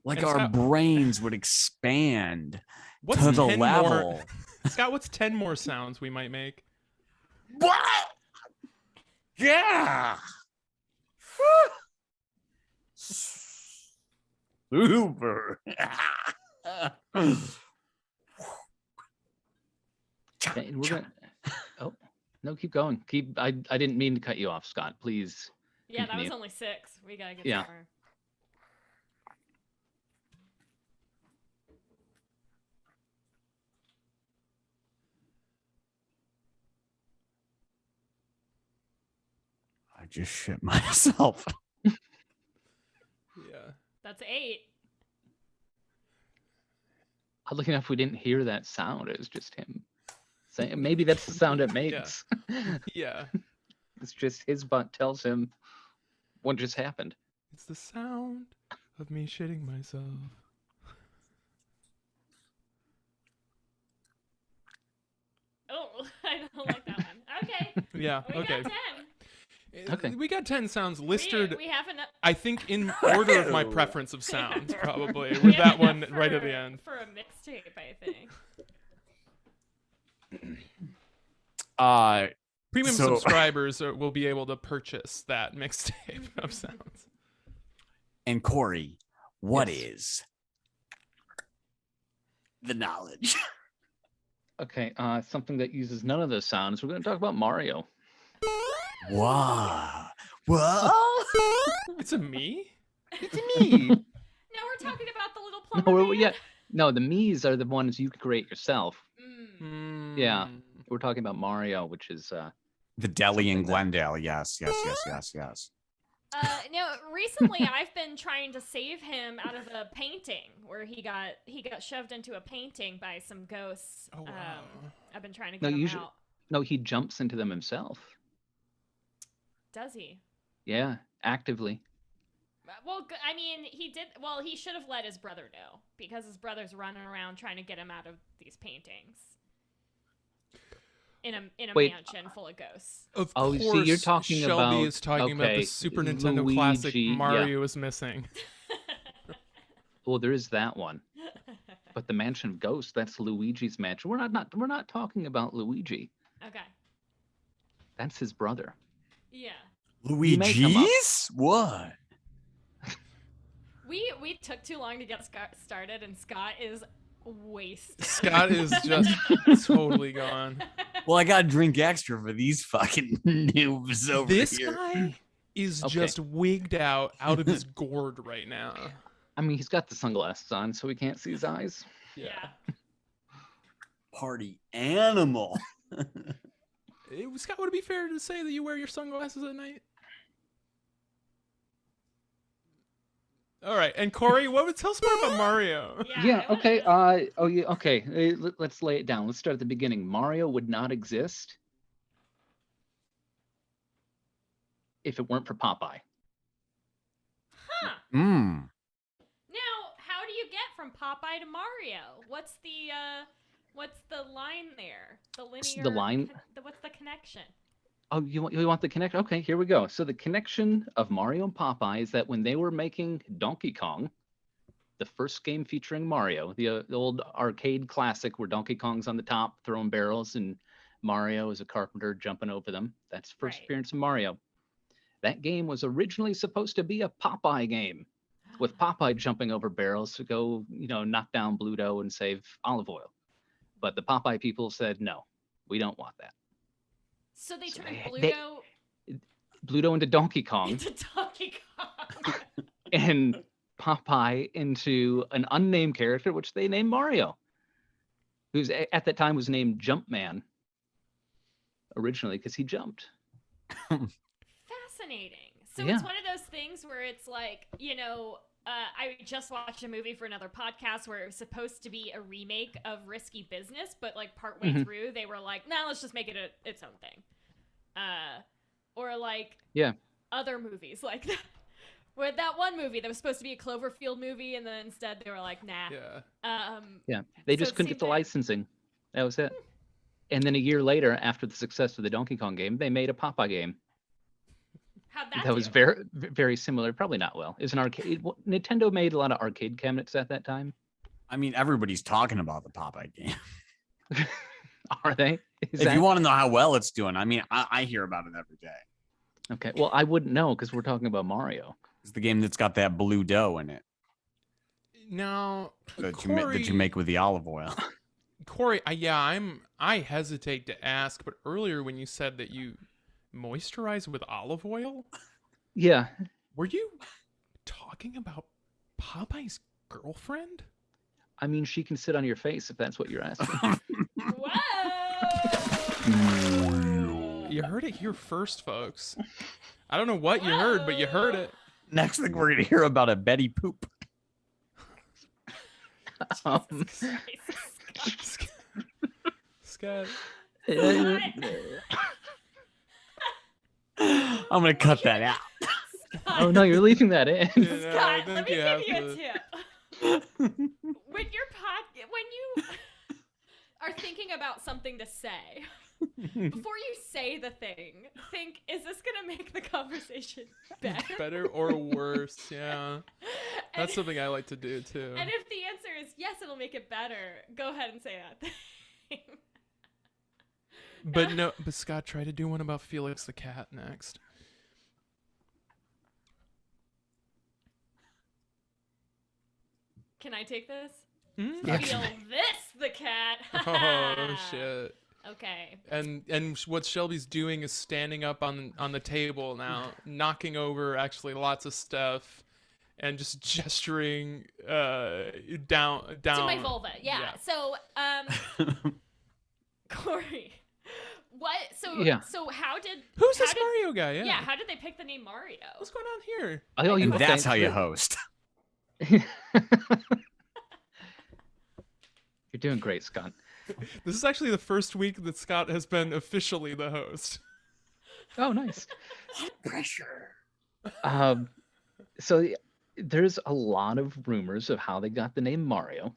Like And our Scott- brains would expand What's to the 10 level. more? Scott, what's 10 more sounds we might make? What? Yeah. Super. okay, we're gonna. Oh no, keep going. I didn't mean to cut you off, Scott. Please. Yeah, that was Continue. only 6. We gotta get Yeah. somewhere. I just shit myself. Yeah. That's 8. Oddly enough, we didn't hear that sound. It was just him saying. Maybe that's the sound it makes. Yeah. It's just his butt tells him what just happened. It's the sound of me shitting myself. Oh, I don't like that one. Okay. Yeah, We okay. got 10. Okay. We got 10 sounds listed, We have enough. I think, in order of my preference of sounds, probably, we with have that one enough right at for- the end. For a mixtape, I think. Premium So- subscribers will be able to purchase that mixtape of sounds. And Corey, what Yes. is the knowledge? Okay, something that uses none of those sounds. We're going to talk about Mario. Wow. Whoa. It's a me? It's me. No, we're talking about the little plumber. No, man. yeah, no, the me's are the ones you create yourself. Mm. Yeah. We're talking about Mario, which is The deli in Something that- Glendale. Yes. No, recently I've been trying to save him out of a painting where he got shoved into a painting by some ghosts. Oh, wow. I've been trying to No, get him usually- out. no, he jumps into them himself. Does he? Yeah, actively. Well, I mean, he did. Well, he should have let his brother know because his brother's running around trying to get him out of these paintings. In a Wait. mansion full of ghosts. Of Oh, course, see, you're talking Shelby about- is talking about the okay, Super Nintendo classic Luigi, yeah. Mario is missing. Well, there is that one. But the Mansion of Ghosts, that's Luigi's mansion. We're not talking about Luigi. Okay. That's his brother. Yeah. may come up. Luigi's? What? We took too long to get started, and Scott is wasted. Scott is just totally gone. Well, I gotta drink extra for these fucking noobs over This here. guy is Okay. just wigged out of his gourd right now. I mean, he's got the sunglasses on, so we can't see his eyes. Yeah. Party animal. Scott, would it be fair to say that you wear your sunglasses at night? All right, and Corey, tell us more about Mario? Yeah. I wanna Okay. know. Oh, yeah. Okay. Let's lay it down. Let's start at the beginning. Mario would not exist if it weren't for Popeye. Huh. Mm. Now, how do you get from Popeye to Mario? What's the line there? The linear. line? What's the connection? Oh, you want the connection? Okay, here we go. So the connection of Mario and Popeye is that when they were making Donkey Kong, the first game featuring Mario, the old arcade classic where Donkey Kong's on the top throwing barrels and Mario is a carpenter jumping over them. That's the first Right. appearance of Mario. That game was originally supposed to be a Popeye game, with Popeye jumping over barrels to go, knock down Bluto and save Olive Oil. But the Popeye people said, no, we don't want that. So they So turned they- Bluto into Donkey Kong into Donkey Kong. and Popeye into an unnamed character, which they named Mario, who's at that time was named Jumpman originally because he jumped. Fascinating. So Yeah. it's one of those things where it's like, I just watched a movie for another podcast where it was supposed to be a remake of Risky Business, but like partway Mhm. through they were like, nah, let's just make it its own thing. Or like Yeah. other movies like that. Where that one movie that was supposed to be a Cloverfield movie, and then instead they were like, nah. Yeah. Yeah, they So just it couldn't seemed get the very- licensing. That was it. And then a year later, after the success of the Donkey Kong game, they made a Popeye game How'd that that was do? very, very similar. Probably not well. It's an arcade. Nintendo made a lot of arcade cabinets at that time. I mean, everybody's talking about the Popeye game. Are they? Is If that- you want to know how well it's doing, I mean, I hear about it every day. Okay. Well, I wouldn't know because we're talking about Mario. It's the game that's got that blue dough in it Now, that Corey, you make with the olive oil. Corey, I hesitate to ask, but earlier when you said that you moisturize with olive oil, Yeah. were you talking about Popeye's girlfriend? I mean, she can sit on your face if that's what you're asking. Whoa! You heard it here first, folks. I don't know what you heard, but you heard it. Next thing we're gonna hear about a Betty Poop. Um, Scott. I'm gonna cut that out. oh no, you're leaving that in. You know, I Scott, let think me you give have you a to- tip. When you are thinking about something to say, before you say the thing, think, is this gonna make the conversation better? Better or worse? Yeah, that's And- something I like to do too. And if the answer is yes, it'll make it better, go ahead and say that thing. But no, but Scott, try to do one about Felix the cat next. Can I take this? Hmm? Feel this, the cat. Oh shit! Okay. And what Shelby's doing is standing up on the table now, knocking over actually lots of stuff, and just gesturing down. To my vulva, yeah. Yeah. So, Corey, what? So, Yeah. so how did? Who's how this did- Mario guy? Yeah. Yeah. How did they pick the name Mario? What's going on here? Oh, And okay, that's how you so- host. You're doing great, Scott. This is actually the first week that Scott has been officially the host. Oh, nice. Pressure. So there's a lot of rumors of how they got the name Mario.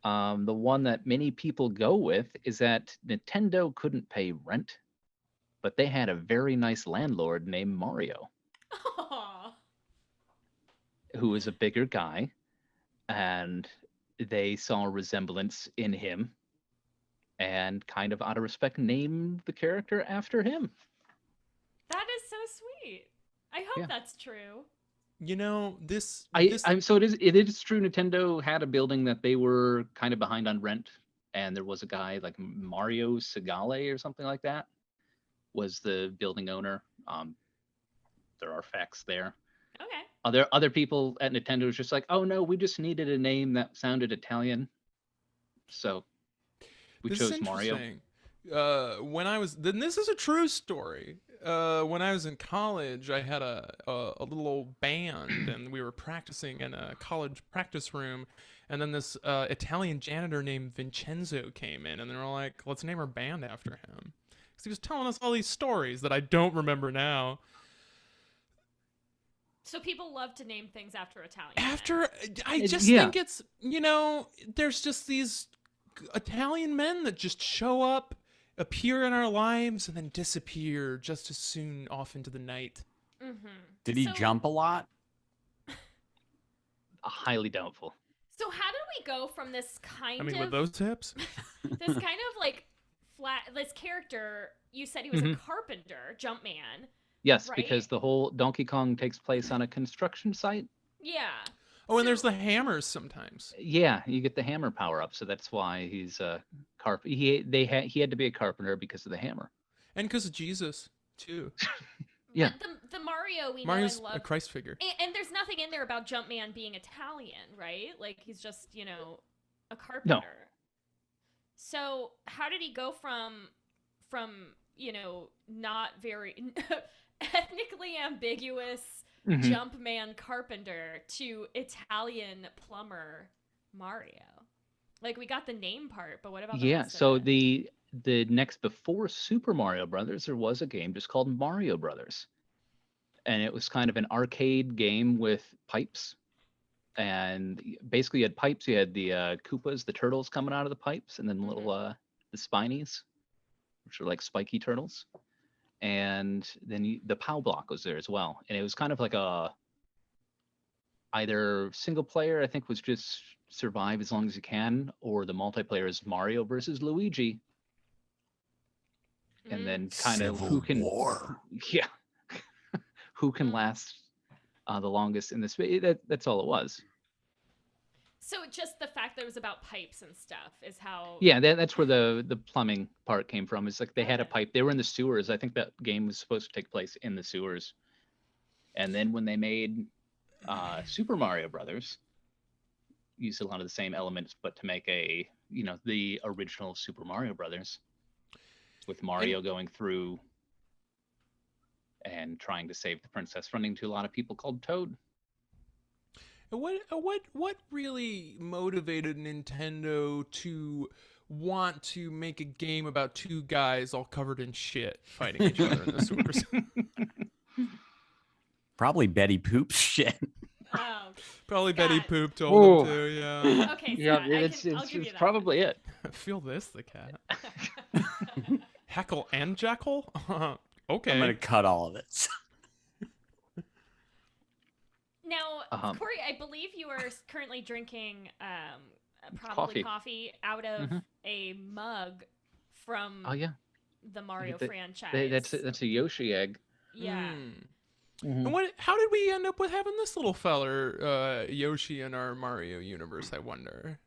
The one that many people go with is that Nintendo couldn't pay rent, but they had a very nice landlord named Mario, Aw. who was a bigger guy, and they saw a resemblance in him and kind of out of respect named the character after him. That is so sweet. I hope Yeah. that's true. You know, this. So it is true Nintendo had a building that they were kind of behind on rent, and there was a guy like Mario Segale or something like that was the building owner. There are facts there. Okay. Other people at Nintendo was just like, oh no, we just needed a name that sounded Italian, so we This chose is Mario. interesting. When I was, then this is a true story. when I was in college, I had a little old band, and we were practicing in a college practice room. And then this Italian janitor named Vincenzo came in, and they were like, "Let's name our band after him," because he was telling us all these stories that I don't remember now. So people love to name things after Italian. I just yeah. think it's, there's just these Italian men that just show up, appear in our lives, and then disappear just as soon off into the night. Mm-hmm. Did he jump a lot? Highly doubtful. So how did we go from this with those hips? this kind of like this character, you said he was a carpenter, Jumpman. Yes, right? because the whole Donkey Kong takes place on a construction site. Yeah. Oh, and there's the hammers sometimes. Yeah, you get the hammer power up, so that's why he's a he had to be a carpenter because of the hammer. And because of Jesus, too. Yeah. But the Mario we Mario's know and a love. Christ figure. And there's nothing in there about Jumpman being Italian, right? Like he's just, a carpenter. No. So how did he go from not very ethnically ambiguous Jumpman carpenter to Italian plumber Mario? Like we got the name part, but what about the rest so of it? the next before Super Mario Brothers, there was a game just called Mario Brothers. And it was kind of an arcade game with pipes. And basically you had pipes, you had the Koopas, the turtles coming out of the pipes, and then little the Spinies, which are like spiky turtles. And then the POW block was there as well. And it was kind of like either single player, I think, was just survive as long as you can, or the multiplayer is Mario versus Luigi. And then kind of who can who can last the longest in this. That's all it was. So just the fact that it was about pipes and stuff is how. Yeah, that's where the plumbing part came from. It's like they had a pipe. They were in the sewers. I think that game was supposed to take place in the sewers. And then when they made Super Mario Brothers, used a lot of the same elements, but to make the original Super Mario Brothers, with Mario going through and trying to save the princess, running into a lot of people called Toad. What really motivated Nintendo to want to make a game about two guys all covered in shit fighting each other in the sewers? Probably Betty Poop's shit. Oh, Probably Scott. Betty Poop told him to, yeah. Okay, Yeah, Scott, I'll give you that. probably it. Feel this, the cat. Heckle and Jekyll? Okay. I'm gonna cut all of it. Now, Corey, I believe you are currently drinking probably coffee out of a mug from the Mario franchise. That's a Yoshi egg. Yeah. And how did we end up with having this little feller Yoshi in our Mario universe, I wonder?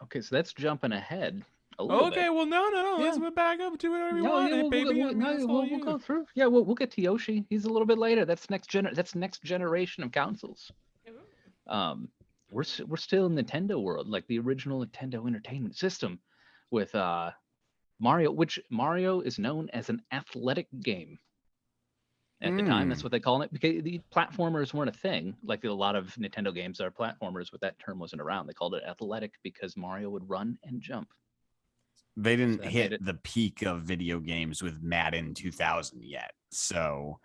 Okay, so that's jumping ahead a little bit. Well, no. Let's back up to whatever you want. Yeah, Hey, baby, we'll go through. Yeah, we'll get to Yoshi. He's a little bit later. That's next generation of consoles. We're still in Nintendo world, like the original Nintendo Entertainment System, with Mario, which Mario is known as an athletic game. At the time, that's what they call it, because the platformers weren't a thing. Like a lot of Nintendo games are platformers, but that term wasn't around. They called it athletic because Mario would run and jump. They didn't hit the peak of video games with Madden 2000 yet. So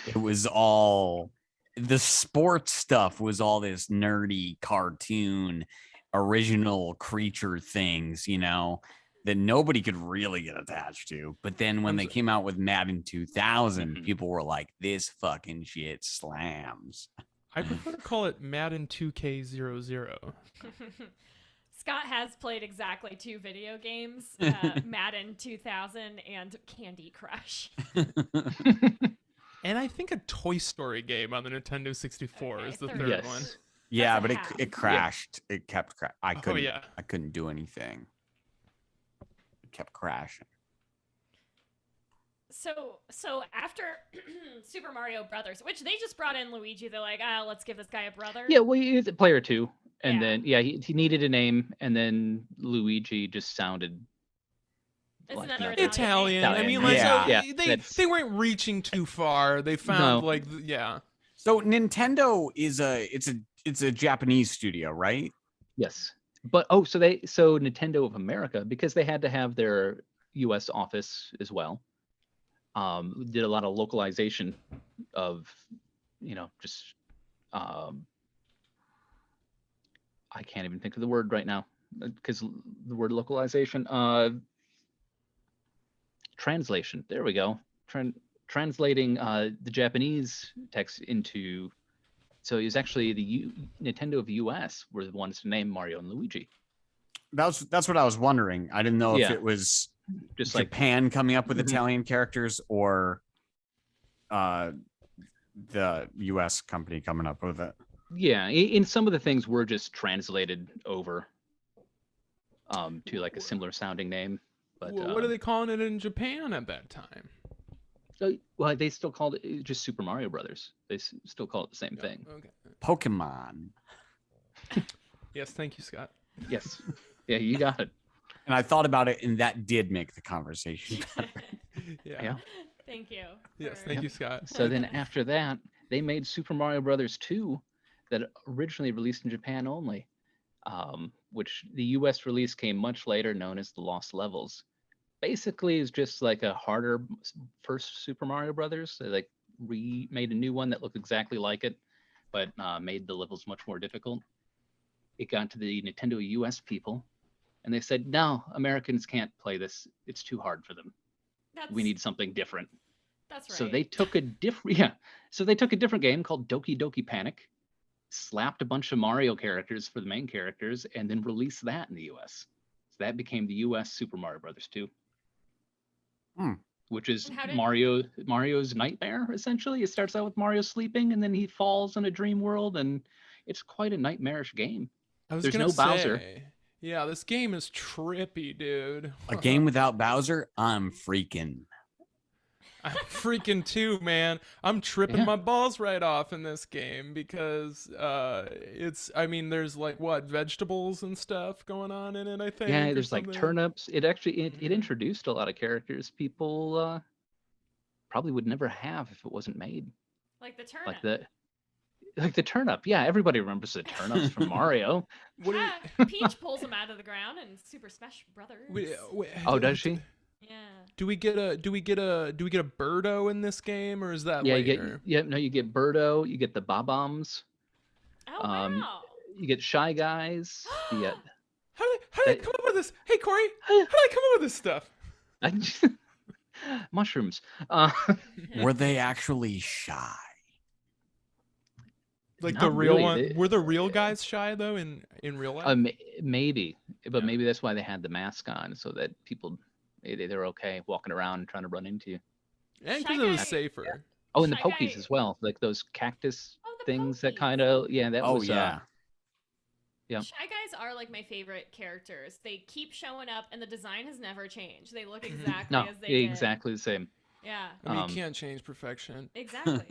it was all the sports stuff was all this nerdy cartoon original creature things, that nobody could really get attached to. But then when they came out with Madden 2000, people were like, this fucking shit slams. I prefer to call it Madden 2K00. Scott has played exactly 2 video games, Madden 2000 and Candy Crush. And I think a Toy Story game on the Nintendo 64 is the third one. Yeah, but it crashed. Yeah. It kept crashing. I couldn't do anything. It kept crashing. So after Super Mario Brothers, which they just brought in Luigi, they're like, let's give this guy a brother. Yeah, well, he's a player 2. And then, he needed a name, and then Luigi just sounded It's like, another Italian. I game. mean, like, Yeah. so Yeah, they that's- weren't reaching too far. They found No. like yeah. So Nintendo is it's a Japanese studio, right? Yes, but so Nintendo of America, because they had to have their U.S. office as well, did a lot of localization of, just I can't even think of the word right now because the word localization, translation. There we go. Translating the Japanese text into. So it was actually the Nintendo of US were the ones to name Mario and Luigi. That's what I was wondering. I didn't know if Yeah. it was Just like Japan coming up with Mhm. Italian characters or the US company coming up with it. yeah, in some of the things were just translated over to like a similar sounding name. But What are they calling it in Japan at that time? well, they still called it just Super Mario Brothers. They still call it the same thing. Okay. Pokemon. Yes, thank you, Scott. Yes. Yeah, you got it. And I thought about it, and that did make the conversation better. Yeah. Thank you. Yes, for- thank you, Scott. So then after that, they made Super Mario Brothers 2 that originally released in Japan only, which the US release came much later, known as the Lost Levels. Basically, is just like a harder first Super Mario Brothers. They like remade a new one that looked exactly like it, but made the levels much more difficult. It got to the Nintendo US people, and they said, "No, Americans can't play this. It's too hard for them. That's, We need something different." That's right. So they took a different So they took a different game called Doki Doki Panic, slapped a bunch of Mario characters for the main characters, and then released that in the US. So that became the US Super Mario Brothers 2. Which is And how did- Mario's nightmare, essentially. It starts out with Mario sleeping and then he falls in a dream world, and it's quite a nightmarish game. I was There's gonna no say, Bowser. Yeah, this game is trippy, dude. A game without Bowser, I'm freaking. I'm freaking too, man. I'm tripping Yeah. my balls right off in this game because there's like vegetables and stuff going on in it, I think. Yeah, or there's like something. turnips. It Mhm. introduced a lot of characters people probably would never have if it wasn't made. like the turnip. Like the turnip. Yeah, everybody remembers the turnips from Mario. What do Peach pulls them out of the ground in Super Smash Brothers. Oh, does she? Yeah. Do we get a Birdo in this game, or is that Yeah, later? you get Birdo, you get the Bob-ombs, Oh wow. you get Shy Guys. Yeah. How did I come up with this? Hey, Corey, how Hey. did I come up with this stuff? Mushrooms. Were they actually shy? Like Not the real really, one? they- Were the real guys shy though in real life? Maybe, but Yeah. maybe that's why they had the mask on, so that people they're okay walking around and trying to run into you. And Shy because it was Guy- safer. Oh, and the Shy Pokies Guy- as well, like those cactus Oh, the things that Pokies. kind of that Oh was yeah. Yeah. Shy Guys are like my favorite characters. They keep showing up, and the design has never changed. They look Mhm. exactly no, as they did. exactly the same. Yeah, I mean, Um, you can't change perfection. exactly.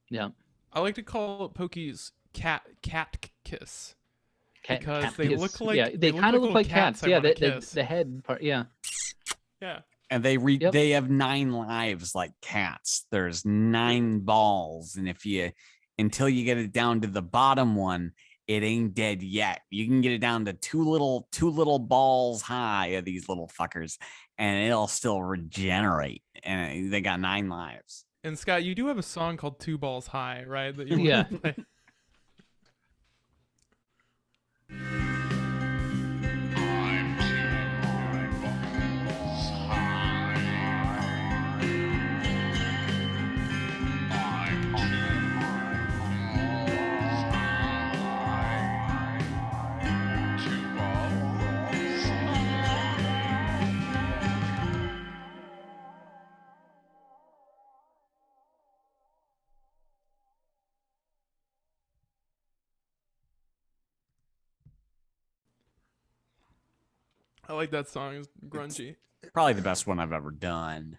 Yeah. I like to call Pokies cat kiss. Cat, Because cat they kiss. look like- yeah, they they look kind of like look like little cats cats. I Yeah, wanna the kiss. the head part. Yeah. Yeah. And they Yep. they have 9 lives like cats. There's 9 balls, and until you get it down to the bottom one, it ain't dead yet. You can get it down to two little balls high of these little fuckers, and it'll still regenerate. And they got 9 lives. And Scott, you do have a song called Two Balls High, right? That you Yeah. wanna play? I like that song. It's grungy. Probably the best one I've ever done.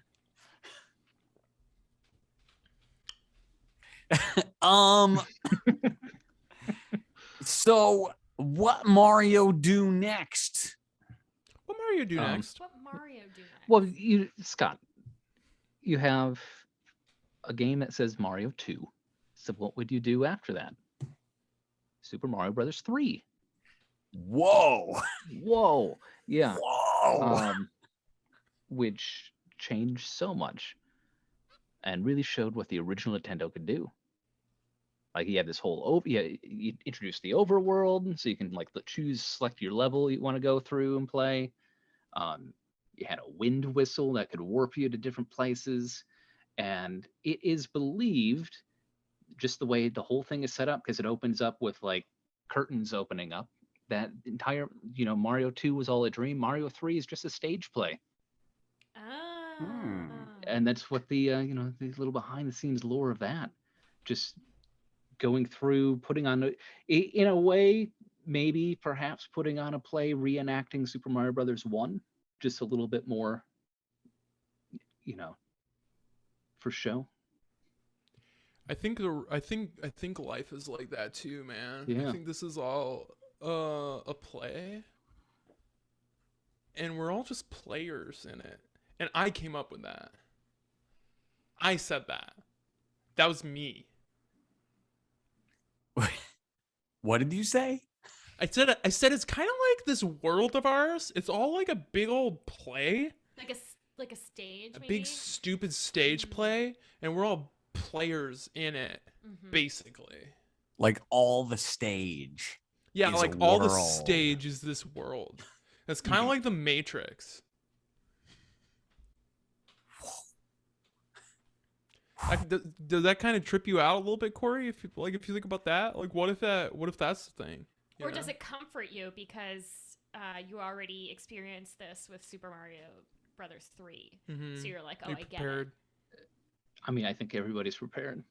So what Mario do next? What Mario do next? What Mario do next? Well, Scott, you have a game that says Mario 2. So what would you do after that? Super Mario Brothers 3. Whoa. Whoa. Yeah. Whoa. Which changed so much and really showed what the original Nintendo could do. Like you have this whole you introduce the overworld, so you can like select your level you want to go through and play. You had a wind whistle that could warp you to different places, and it is believed, just the way the whole thing is set up, because it opens up with like curtains opening up, that entire Mario 2 was all a dream. Mario 3 is just a stage play. And that's what the the little behind the scenes lore of that, just going through, putting on in a way, maybe perhaps putting on a play reenacting Super Mario Brothers 1, just a little bit more, for show. I think life is like that too, man. Yeah. I think this is all a play, and we're all just players in it. And I came up with that. I said that. That was me. What did you say? I said it's kind of like this world of ours. It's all like a big old play, like a stage, a maybe? big stupid stage play, and we're all players in it, basically. Like all the stage. Yeah, is like a all the world. stage is this world. It's kind of like the Matrix. Does that kind of trip you out a little bit, Corey? If you think about that, like what if that's the thing? Or does it comfort you because you already experienced this with Super Mario Brothers 3? Mm-hmm. So you're like, oh, You're I prepared. get it. I mean, I think everybody's prepared.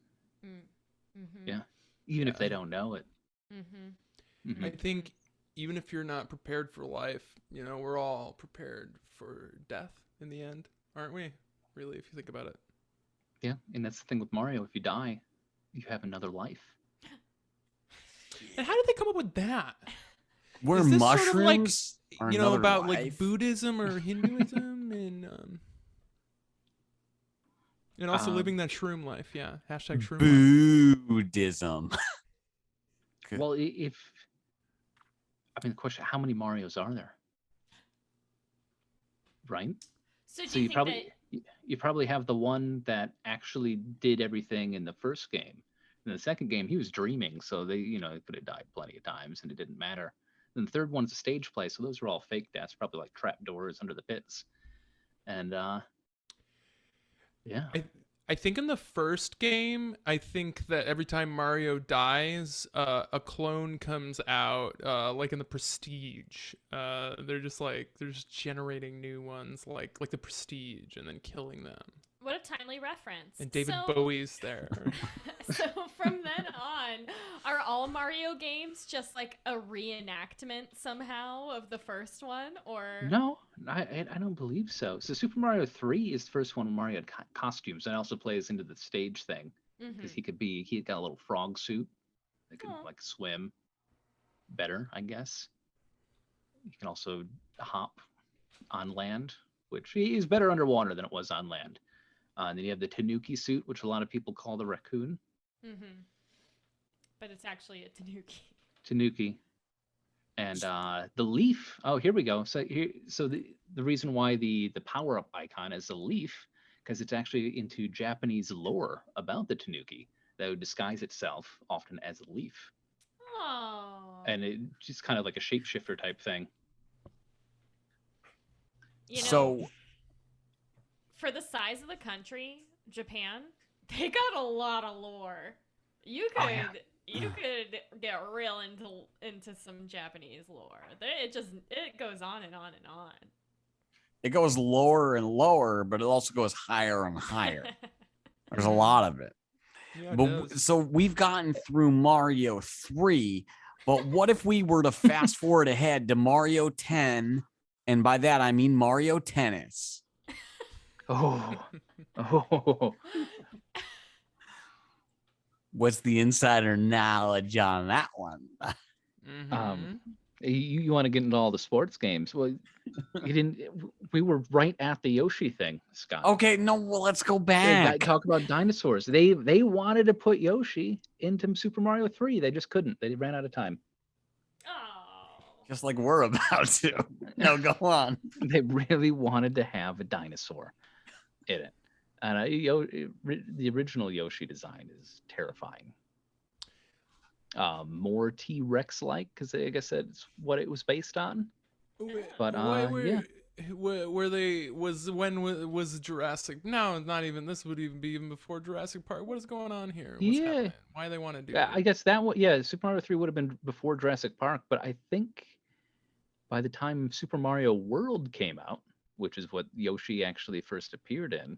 Mm-hmm. Yeah, even if they don't know it. Mm-hmm. I think even if you're not prepared for life, we're all prepared for death in the end, aren't we? Really, if you think about it. Yeah, and that's the thing with Mario. If you die, you have another life. And how did they come up with that? Were Is this mushrooms sort of like, about like Buddhism or Hinduism and also living that shroom life? Yeah, hashtag shroom life. Buddhism. Well, the question: how many Marios are there? Right. So do you think you probably have the one that actually did everything in the first game. In the second game, he was dreaming, so they could have died plenty of times, and it didn't matter. And the third one's a stage play, so those are all fake deaths, probably like trap doors under the pits. And yeah. I think in the first game, I think that every time Mario dies, a clone comes out, like in the Prestige. They're just generating new ones, like the Prestige, and then killing them. What a timely reference. And David Bowie's there. So from then on, are all Mario games just like a reenactment somehow of the first one, or No, I don't believe so. So Super Mario 3 is the first one where Mario had costumes, and also plays into the stage thing, because he got a little frog suit that could like swim better, I guess. You can also hop on land, which is better underwater than it was on land. And then you have the Tanuki suit, which a lot of people call the raccoon. But it's actually a Tanuki. Tanuki. And the leaf. Oh, here we go. So the reason why the power-up icon is a leaf, because it's actually into Japanese lore about the Tanuki that would disguise itself often as a leaf. Oh. And it just kind of like a shapeshifter type thing. So for the size of the country, Japan, they got a lot of lore. You could get real into some Japanese lore. It goes on and on and on. It goes lower and lower, but it also goes higher and higher. There's a lot of it. Yeah, so we've gotten through Mario 3, but what if we were to fast forward ahead to Mario 10, and by that I mean Mario Tennis? Oh. What's the insider knowledge on that one? You want to get into all the sports games? Well, you didn't. We were right at the Yoshi thing, Scott. Okay, no, well, let's go Yeah, back. talk about dinosaurs. They wanted to put Yoshi into Super Mario 3. They just couldn't. They ran out of time. Oh. Just like we're about to. No, go on. They really wanted to have a dinosaur in it. And the original Yoshi design is terrifying. More T-Rex like, because I guess that's what it was based on. But was Jurassic? No, not even. This would even be even before Jurassic Park. What is going on here? What's happening? Why they want to do? I guess that Super Mario 3 would have been before Jurassic Park, but I think by the time Super Mario World came out, which is what Yoshi actually first appeared in,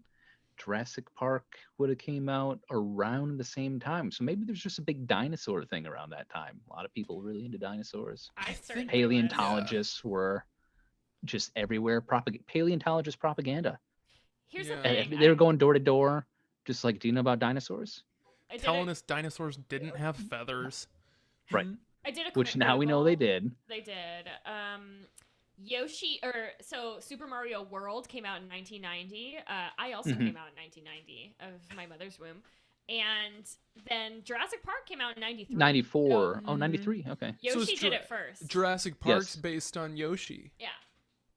Jurassic Park would have came out around the same time. So maybe there's just a big dinosaur thing around that time. A lot of people really into dinosaurs. I certainly Paleontologists were just everywhere. Paleontologist propaganda. Here's the Yeah. thing. They were going door to door, just like, do you know about dinosaurs? Telling us dinosaurs didn't have feathers. Right. I did a Which quick now we know they Google. did. They did. So Super Mario World came out in 1990. I also came out in 1990 of my mother's womb. And then Jurassic Park came out in 93. 94. So Oh, 93. Okay. Yoshi it's did it first. Jurassic Park's Yes. based on Yoshi. Yeah.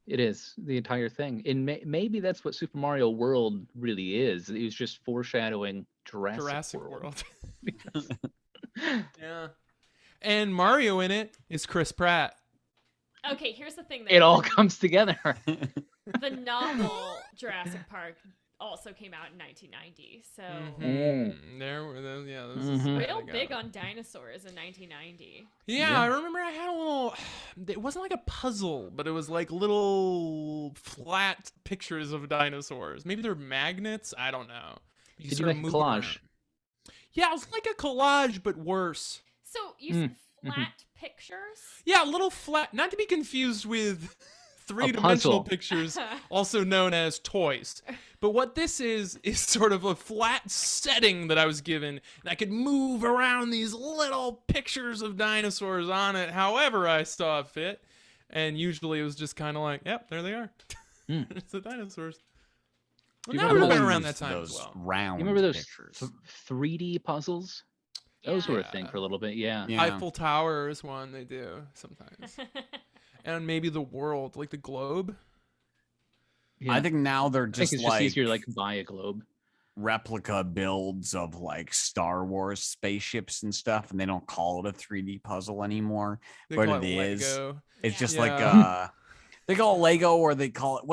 It is the entire thing. And maybe that's what Super Mario World really is. It was just foreshadowing Jurassic World. Because- Yeah. And Mario in it is Chris Pratt. Okay, here's the thing. it all comes together. The novel Jurassic Park also came out in 1990. So This is real big on dinosaurs in 1990. Yeah, I remember I had a little. It wasn't like a puzzle, but it was like little flat pictures of dinosaurs. Maybe they're magnets. I don't know. Did you sort of make a move collage? around. Yeah, it was like a collage, but worse. So you said flat pictures? Yeah, little flat. Not to be confused with three-dimensional puzzle. pictures, also known as toys. But what this is sort of a flat setting that I was given, and I could move around these little pictures of dinosaurs on it however I saw fit. And usually it was just kind of like, yep, there they are. It's the dinosaurs. Well, you that would have remember been around Those- that time those as well. round You remember those pictures. 3D puzzles? Those were a thing Yeah. for a little bit. Yeah. Yeah. Eiffel Tower is one they do sometimes. And maybe the world, like the globe. Yeah. I think now they're I think just it's like just easier to like buy a globe. replica builds of like Star Wars spaceships and stuff, and they don't call it a 3D puzzle anymore. They But call it is. Lego. It's Yeah. just like Yeah. they call it Lego, or they call it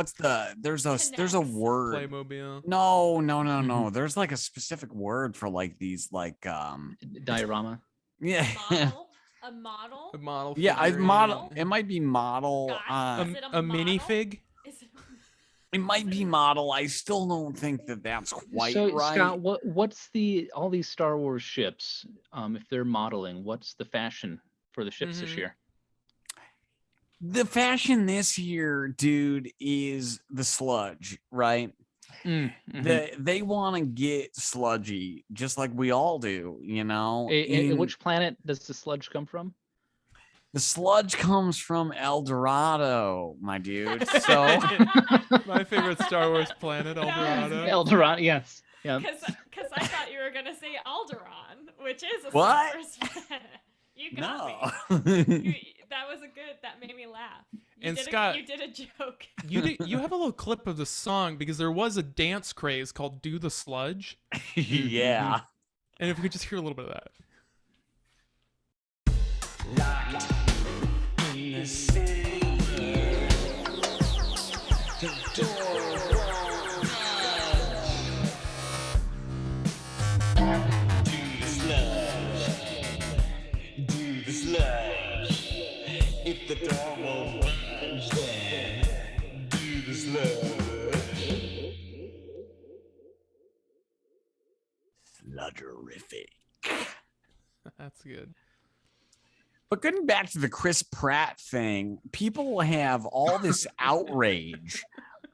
there's a Connects. word. Playmobil. No. There's like a specific word for like these like Diorama. yeah. A model? A model. Yeah, I figurine. model. It might be model. Guys, is it A a minifig. Is it It might be model. I still don't think that that's quite So right. Scott, what's all these Star Wars ships? If they're modeling, what's the fashion for the ships this year? The fashion this year, dude, is the sludge, right? They want to get sludgy, just like we all do, you know. Which planet does the sludge come from? The sludge comes from El Dorado, my dude. So My favorite Star Wars planet, El Dorado. El Dorado, yes. Yeah. Because I thought you were going to say Alderaan, which is a What? Star Wars planet. You got no. me. That was that made me laugh. And Scott- you did a joke. You have a little clip of the song because there was a dance craze called "Do the Sludge," Yeah. and if we could just hear a little bit of that. If the door won't budge, then do the sludge. Sludgerific. That's good. But getting back to the Chris Pratt thing, people have all this outrage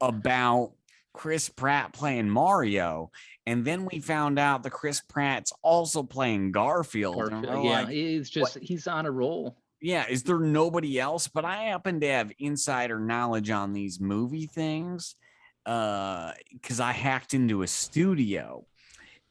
about Chris Pratt playing Mario, and then we found out that Chris Pratt's also playing Garfield. And we're Yeah, like, it's just he's on a roll. is there nobody else? But I happen to have insider knowledge on these movie things because I hacked into a studio.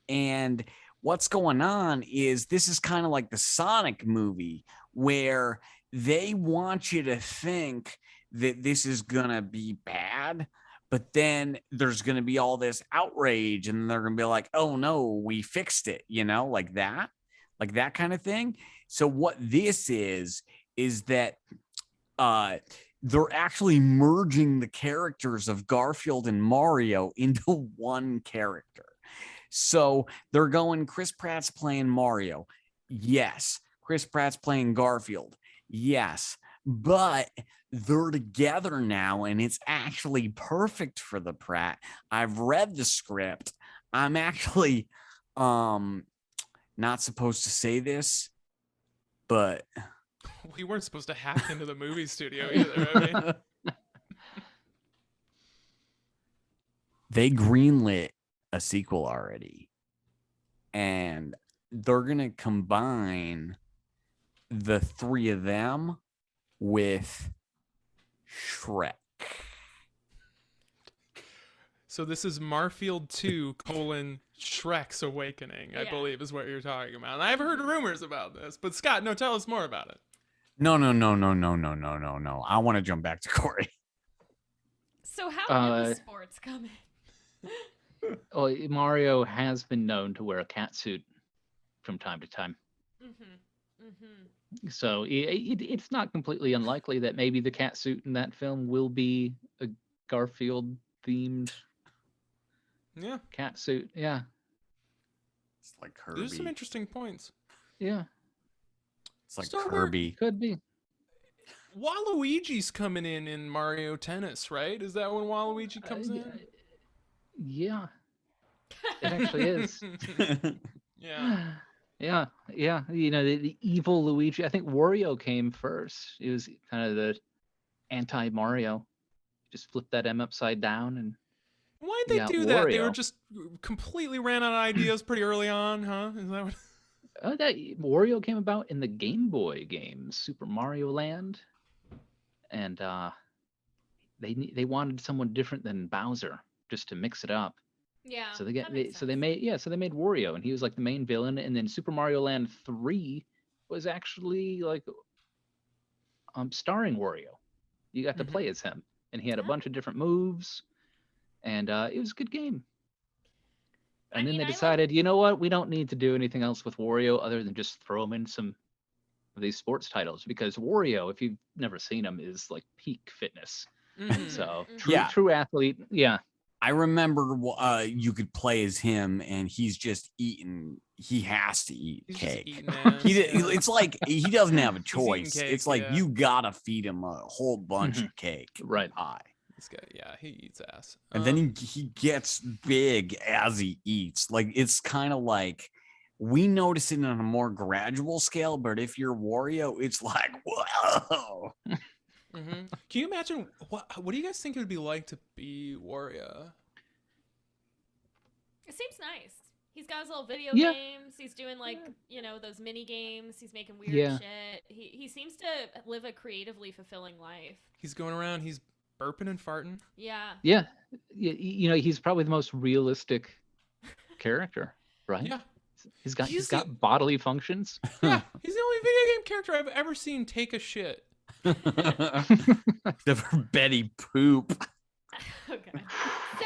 And what's going on is this is kind of like the Sonic movie where they want you to think that this is going to be bad, but then there's going to be all this outrage and they're going to be like, oh no, we fixed it, like that kind of thing. So what this is that they're actually merging the characters of Garfield and Mario into one character. So they're going, Chris Pratt's playing Mario. Yes. Chris Pratt's playing Garfield. Yes. But they're together now, and it's actually perfect for the Pratt. I've read the script. I'm actually not supposed to say this, but We weren't supposed to hack into the movie studio either. I mean, they greenlit a sequel already, and they're gonna combine the three of them with Shrek. so this is Marfield 2 : Shrek's Awakening, I Yeah. believe is what you're talking about. And I've heard rumors about this, but Scott, no, tell us more about it. No. I want to jump back to Corey. So how did the sports come in? Well, Mario has been known to wear a cat suit from time to time. So it's not completely unlikely that maybe the cat suit in that film will be a Garfield themed Yeah, cat suit. Yeah. It's like Herbie. there's some interesting points. Yeah. It's like So we're- Kirby. Could be. Waluigi's coming in Mario Tennis, right? Is that when Waluigi comes in? Yeah. It actually is. Yeah. Yeah. The evil Luigi. I think Wario came first. It was kind of the anti-Mario. Just flip that M upside down and Why'd they Yeah, do that? They were Wario. just completely ran out of ideas pretty early on, huh? Is that what? that Wario came about in the Game Boy game, Super Mario Land, and they wanted someone different than Bowser just to mix it up. Yeah. So they that makes so they sense. made Wario, and he was like the main villain. And then Super Mario Land 3 was actually like starring Wario. You got to play as him, and he had a Oh. bunch of different moves, and it was a good game. And then mean, they I like- decided, you know what? We don't need to do anything else with Wario other than just throw him in some of these sports titles, because Wario, if you've never seen him, is like peak fitness. Mhm. So Mhm. true, Yeah. true athlete. Yeah. I remember you could play as him, and he's just eating. He has to eat He's just cake. eating ass, He, yeah. it's like he doesn't have a He's eating choice. cake, It's like yeah. you gotta feed him a whole bunch Mhm. of cake Right. pie, This guy, yeah, he eats ass. and then he gets big as he eats. Like it's kind of like we notice it on a more gradual scale, but if you're Wario, it's like whoa. Can you imagine what do you guys think it would be like to be Wario? It seems nice. He's got his little video Yeah. games. He's doing like, those mini games. He's making weird Yeah. shit. He seems to live a creatively fulfilling life. He's going around, he's burping and farting. Yeah. Yeah. He's probably the most realistic character, right? Yeah, He's got He's the- bodily functions. yeah. He's the only video game character I've ever seen take a shit. The Betty poop. Okay. So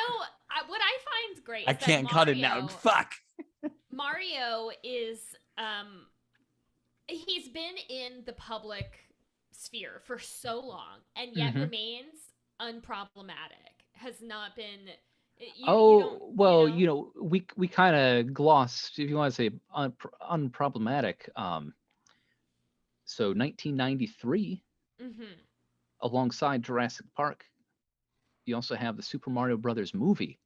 what I find great is I that can't cut it now. Mario- Fuck. Mario is he's been in the public sphere for so long and yet Mhm. remains unproblematic. Has not been we kind of glossed, if you want to say unproblematic. So 1993, Mhm. alongside Jurassic Park, you also have the Super Mario Brothers movie,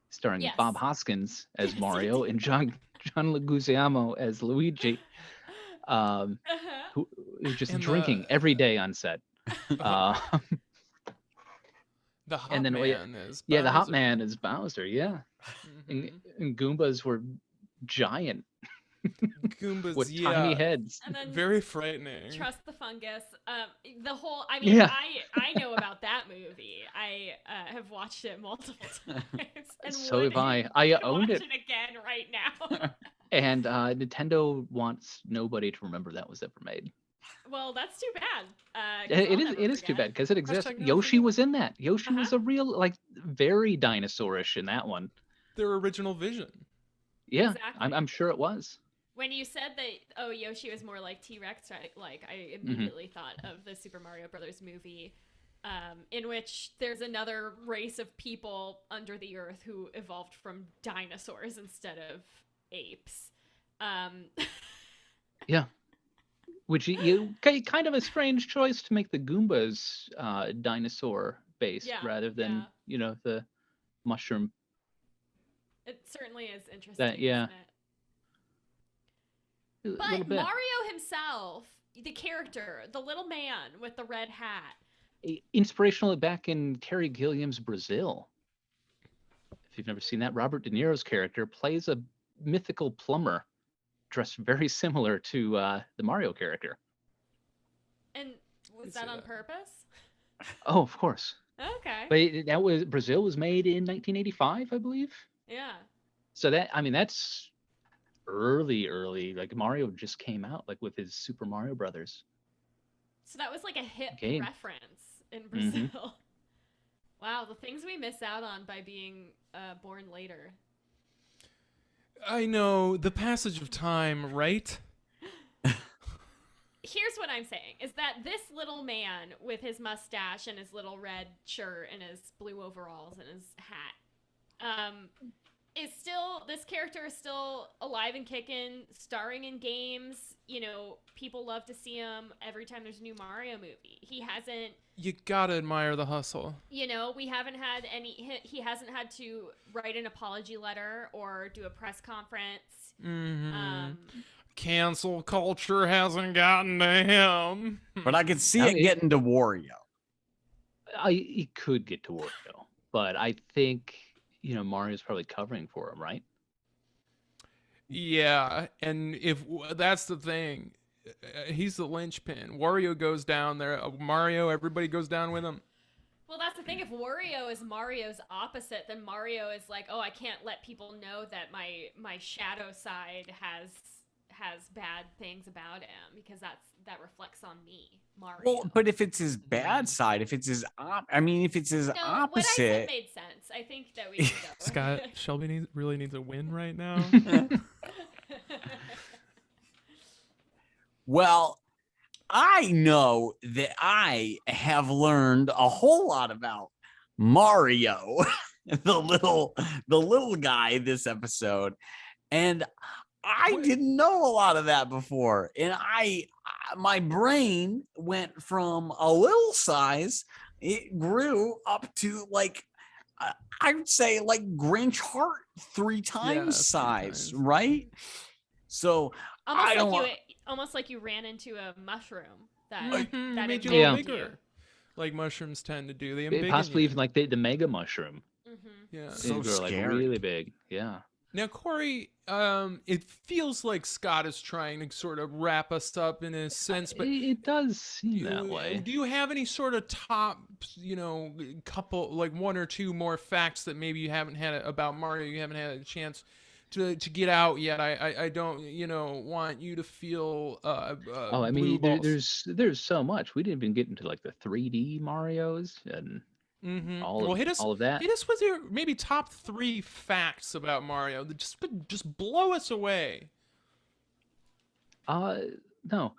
starring Yes. Bob Hoskins as Yes, Mario and John Leguizamo as Luigi, Uh-huh. who is just And drinking every day on set. The hot And then man is Yeah, the hot Bowser. man is Bowser. Yeah, Mhm. and Goombas were giant. Goombas, with yeah, tiny heads. And then very frightening. Trust the Fungus. The whole. I mean, Yeah. I know about that movie. I have watched it multiple times. And So would have I owned watch it. again right now. And Nintendo wants nobody to remember that was ever made. Well, that's too bad. 'Cause It I'll is. never It is too forget. bad because it exists. never Yoshi forget. was in that. Yoshi was Uh-huh. a real, like, very dinosaurish in that one. Their original vision. Yeah, Exactly. I'm sure it was. When you said that, Yoshi was more like T-Rex, I Mm-hmm. immediately thought of the Super Mario Brothers movie, in which there's another race of people under the earth who evolved from dinosaurs instead of apes. Yeah. Which kind of a strange choice to make the Goombas dinosaur based Yeah, rather than the mushroom. It certainly is interesting. That yeah. Isn't it? A little But bit. Mario himself, the character, the little man with the red hat. Inspirational back in Terry Gilliam's Brazil. If you've never seen that, Robert De Niro's character plays a mythical plumber dressed very similar to the Mario character. And was see that on that. purpose? Oh, of course. Okay. But Brazil was made in 1985, I believe. Yeah. So that's early. Like Mario just came out like with his Super Mario Brothers. So that was like a hip Game. reference in Brazil. Wow, the things we miss out on by being born later. I know, the passage of time, right? Here's what I'm saying, is that this little man with his mustache and his little red shirt and his blue overalls and his hat, this character is still alive and kicking, starring in games. You know, people love to see him every time there's a new Mario movie. He hasn't, You gotta admire the hustle. he hasn't had to write an apology letter or do a press conference. Mm-hmm. Cancel culture hasn't gotten to him. But I could see I it mean- getting to Wario. He could get to Wario, but I think Mario's probably covering for him, right? Yeah, and that's the thing, he's the linchpin. Wario goes down there. Mario, everybody goes down with him. Well, that's the thing. If Wario is Mario's opposite, then Mario is like, oh, I can't let people know that my shadow side has bad things about him because that reflects on me, Mario. Well, but if it's his bad side, if it's his no, what I said opposite, made sense. I think that we should go. Scott, Shelby really needs a win right now. well, I know that I have learned a whole lot about Mario, the little guy this episode, and I didn't know a lot of that before, and my brain went from a little size, it grew up to like I would say like Grinch Heart 3 times 3 size, times. right? So I don't want. Almost like you ran into a mushroom that Mhm, that made you invaded a little you. bigger, like mushrooms tend to do. They Possibly embiggen even you. like the mega mushroom. Mhm. Yeah. So They grow like scary. really big. Yeah. Now, Corey, it feels like Scott is trying to sort of wrap us up in a sense, but It does seem that do way. you have any sort of top, couple, like 1 or 2 more facts that maybe you haven't had about Mario, you haven't had a chance to get out yet? I don't, want you to feel Oh, I blue mean, balls. there's so much. We didn't even get into like the 3D Marios and Mhm. all Well, of hit us that. Hit us with your maybe top 3 facts about Mario that just blow us away. No.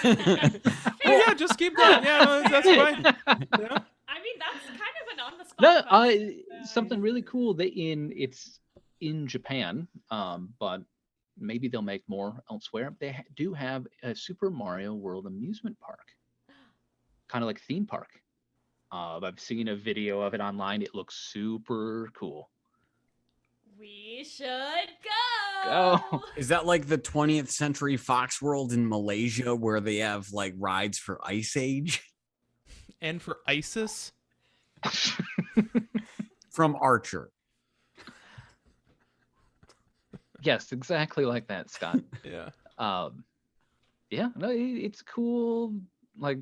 Yeah, just keep going. Yeah, no, that's fine. Yeah. I mean, that's kind of an on the spot. No, question. something really cool that it's in Japan, but maybe they'll make more elsewhere. They do have a Super Mario World amusement park, kind of like theme park. I've seen a video of it online. It looks super cool. We should go. Go. Is that like the 20th Century Fox World in Malaysia where they have like rides for Ice Age? And for ISIS. From Archer. Yes, exactly like that, Scott. Yeah. Yeah, no, it's cool. Like,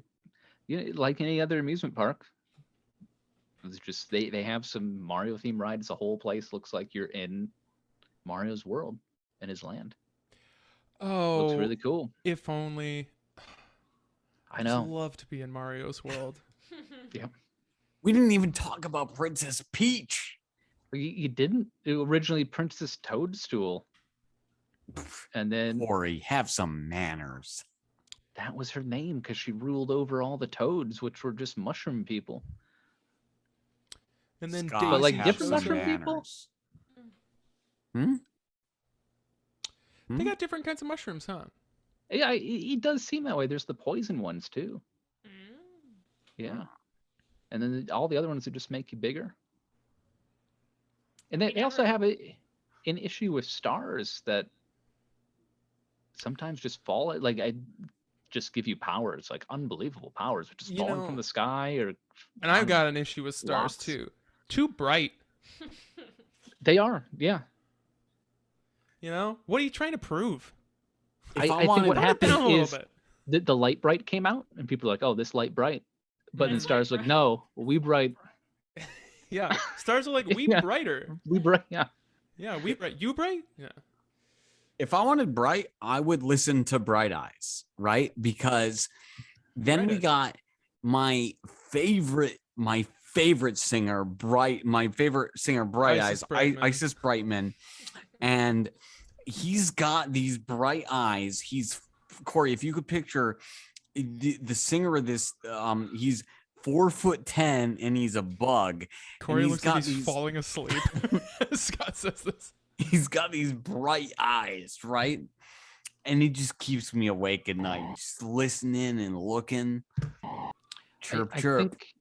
like any other amusement park. It's just they have some Mario themed rides. The whole place looks like you're in Mario's world and his land. Looks Oh, really cool. if only. I I'd know. love to be in Mario's world. Yeah. We didn't even talk about Princess Peach. You didn't originally Princess Toadstool, and then Corey, have some manners. that was her name because she ruled over all the toads, which were just mushroom people. And then Scott, But, like, Daisy have different some shows mushroom up. people? manners. They got different kinds of mushrooms, huh? Yeah, it does seem that way. There's the poison ones too. Mm. Yeah, and then all the other ones that just make you bigger. And We they also never- have an issue with stars that sometimes just fall. Like I just give you powers, like unbelievable powers, which is You falling know, from the sky or. And I've got an issue with stars Lots. too. Too bright. They are, yeah. You know? What are you trying to prove? If I think what Tone it happened down a little is bit. the light bright came out, and people are like, "Oh, this light bright," but then This stars light like, "No, we bright, Yeah. Stars are like, we Yeah. brighter. we bright." Yeah, Yeah, we bright. You bright? Yeah. If I wanted bright, I would listen to Bright Eyes, right? Because then Bright we Eyes. got my favorite singer, Bright Isis Eyes, Brightman. Isis Brightman, and he's got these bright eyes. He's Corey. If you could picture the singer of this, he's 4'10" and he's a bug. Corey he's looks like got he's these- falling asleep. Scott says this. He's got these bright eyes, right? And he just keeps me awake at night, just listening and looking. Chirp, I chirp. think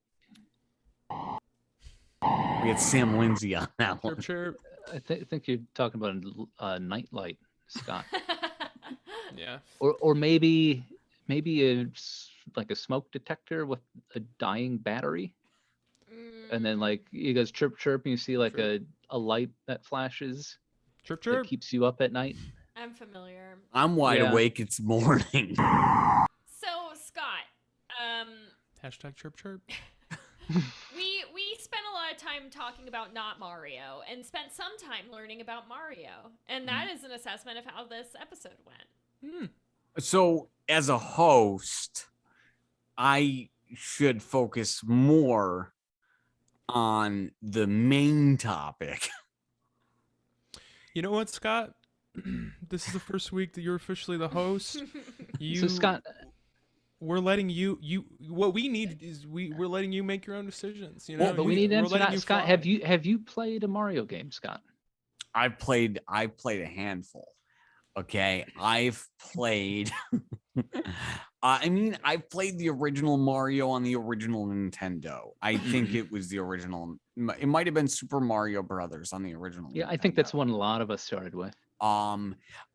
We had Sam Lindsay on that Chirp, one. chirp. I think you're talking about a nightlight, Scott, Yeah. or maybe like a smoke detector with a dying battery, and then like you guys chirp chirp, and you see like Chirp. a light that flashes Chirp, that chirp. keeps you up at night. I'm familiar. I'm wide Yeah. awake. It's morning. So Scott, Hashtag chirp, chirp. we spent a lot of time talking about not Mario and spent some time learning about Mario, and that is an assessment of how this episode went. Hmm. So, as a host, I should focus more on the main topic. You know what, Scott? This is the first week that you're officially the host. So Scott, We're letting you what we need is we're letting you make your own decisions, you know. Well, but we need to we're answer letting that. you Scott, fly. have you played a Mario game, Scott? I've played a handful. Okay, I've played. I've played the original Mario on the original Nintendo. I think it was the original. It might have been Super Mario Brothers on the original. Yeah, I think that's Nintendo. one a lot of us started with.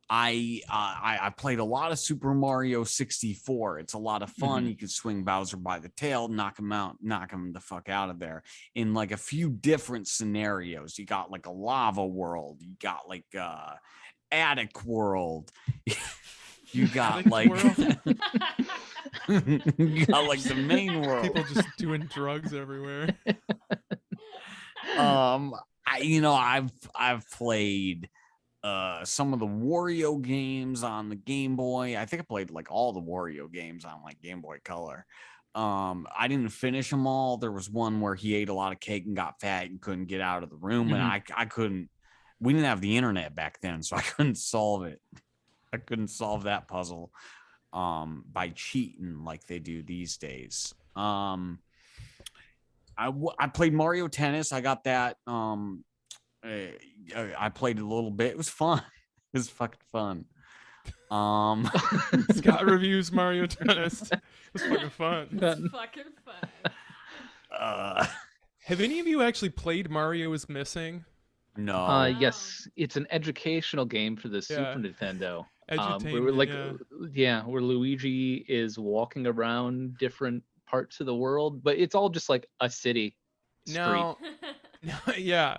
I played a lot of Super Mario 64. It's a lot of fun. Mhm. You can swing Bowser by the tail, knock him the fuck out of there in like a few different scenarios. You got like a lava world, you got like attic world. You got Attic like world? you got like the main world. People just doing drugs everywhere. I've played some of the Wario games on the Game Boy. I think I played like all the Wario games on like Game Boy Color. I didn't finish them all. There was one where he ate a lot of cake and got fat and couldn't get out of the room, and I couldn't. We didn't have the internet back then, so I couldn't solve it. I couldn't solve that puzzle by cheating like they do these days. I played Mario Tennis. I got that. I played it a little bit. It was fun. It was fucking fun. Scott reviews Mario Tennis. It was fucking fun. It's fucking fun. Have any of you actually played Mario is Missing? No. Wow. Yes, it's an educational game for the Yeah. Super Nintendo. Edutainment, Where like, yeah. where Luigi is walking around different parts of the world, but it's all just like a city street. Now, yeah.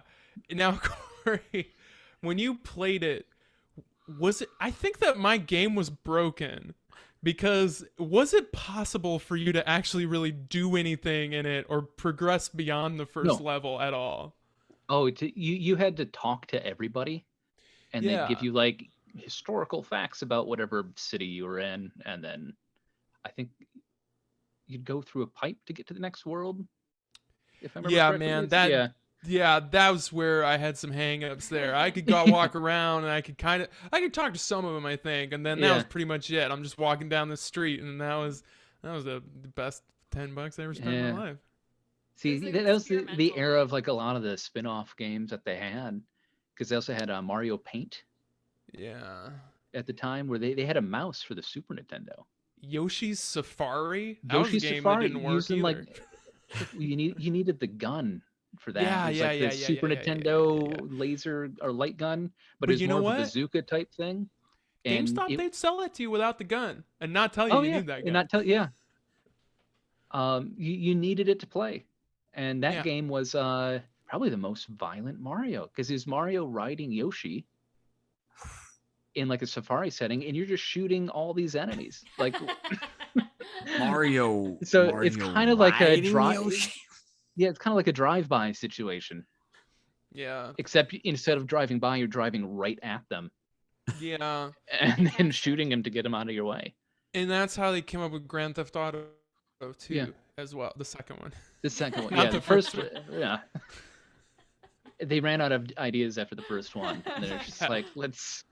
Now, Corey, when you played it, was it? I think that my game was broken because was it possible for you to actually really do anything in it or progress beyond the first No. level at all? Oh, you had to talk to everybody, and they'd give Yeah. you like historical facts about whatever city you were in, and then I think you'd go through a pipe to get to the next world. If I remember Yeah, correctly. man, It's- Yeah, that was where I had some hangups there. I could go walk around and I could talk to some of them, I think, and then that was Yeah. pretty much it. I'm just walking down the street, and that was the best $10 I ever spent in Yeah. my life. See, It's like that was the experimental. era of like a lot of the spin-off games that they had, because they also had Mario Paint Yeah. at the time, where they had a mouse for the Super Nintendo. Yoshi's Safari? That was a Yoshi's game Safari, that didn't work using either. like you needed the gun for that. Yeah, It was yeah, like yeah, the yeah, Super yeah, yeah, yeah, Nintendo yeah. laser or light gun, but But it's you know more of what? a bazooka type thing. And GameStop, they'd sell it to you without the gun and not tell you oh you yeah, need that gun. and not tell you needed it to play, and that Yeah. game was probably the most violent Mario, because it's Mario riding Yoshi in like a safari setting, and you're just shooting all these enemies. Like Mario. So it's Mario kind of like a riding drive. Yoshi? Yeah, it's kind of like a drive-by situation, Yeah. except instead of driving by, you're driving right at them Yeah. and then shooting them to get them out of your way. And that's how they came up with Grand Theft Auto 2 Yeah. as well, the second one. The second one, Not yeah, the the first, first yeah. They ran out of ideas after the first one, and they're just like, let's.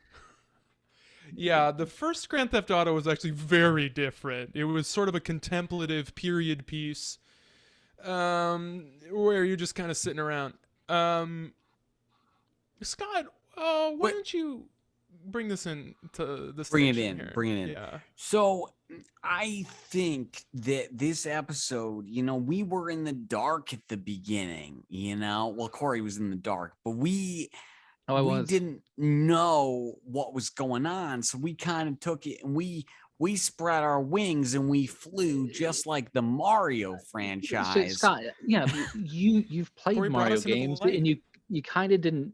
Yeah, the first Grand Theft Auto was actually very different. It was sort of a contemplative period piece, where you're just kind of sitting around. Scott, why Wait. don't you bring this in to the Bring it station in, here? bring it in. Yeah. So I think that this episode, we were in the dark at the beginning, Well, Corey was in the dark, but we didn't know what was going on. So we kind of took it and we spread our wings and we flew just like the Mario So, franchise. Scott, yeah, you've played Corey brought Mario us into the games, light. and you kind of didn't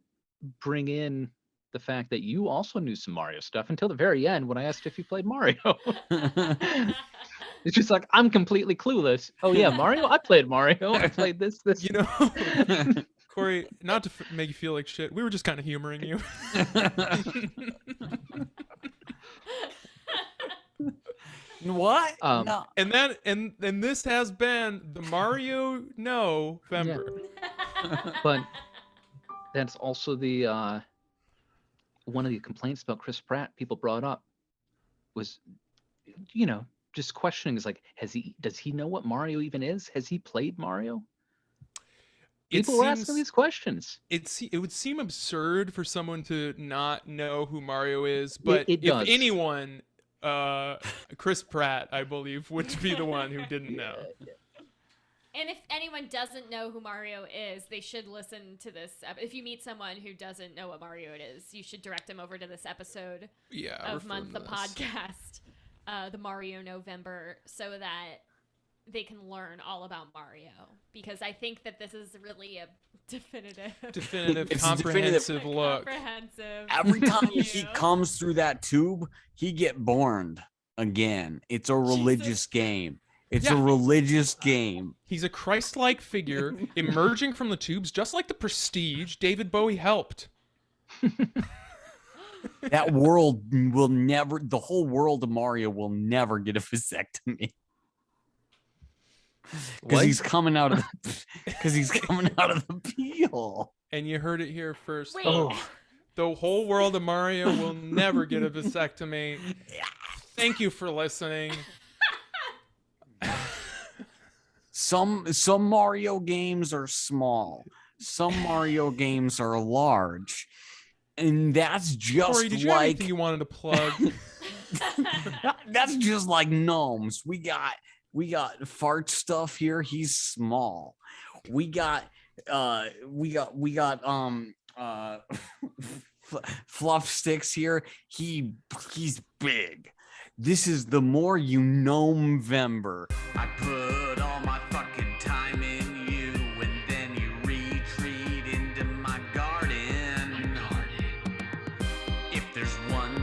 bring in the fact that you also knew some Mario stuff until the very end when I asked if you played Mario. It's just like, I'm completely clueless. Oh yeah, Mario? I played Mario. I played this. You know, Corey, not to make you feel like shit, we were just kind of humoring you. What? No. And this has been the Mario Knowvember. But that's also the one of the complaints about Chris Pratt people brought up was, just questioning is like, does he know what Mario even is? Has he played Mario? People were asking these questions. It would seem absurd for someone to not know who Mario is, but it if does. anyone, Chris Pratt, I believe, would be the one who didn't know. And if anyone doesn't know who Mario is, they should listen to this. If you meet someone who doesn't know what Mario it is, you should direct them over to this episode Yeah. of refer Month to the this. Podcast, the Mario Knowvember, so that they can learn all about Mario. Because I think that this is really a definitive, It's a comprehensive look. comprehensive. Every time he review. comes through that tube, he get burned again. It's a religious game. It's a Yeah. religious game. He's a Christ-like figure emerging from the tubes, just like the Prestige. David Bowie helped. That world will never, the whole world of Mario will never get a vasectomy. Because What? he's coming out of the peel. And you heard it here first. Wait. folks. The whole world of Mario will never get a vasectomy. Thank you for listening. Some Mario games are small. Some Mario games are large. And that's just Corey, did you have like anything you wanted to plug? that's just like gnomes. We got fart stuff here. He's small. We got fluff sticks here. He's big. This is the more you Gnomevember. I put all my fucking time in you, and then you retreat into my garden. If there's one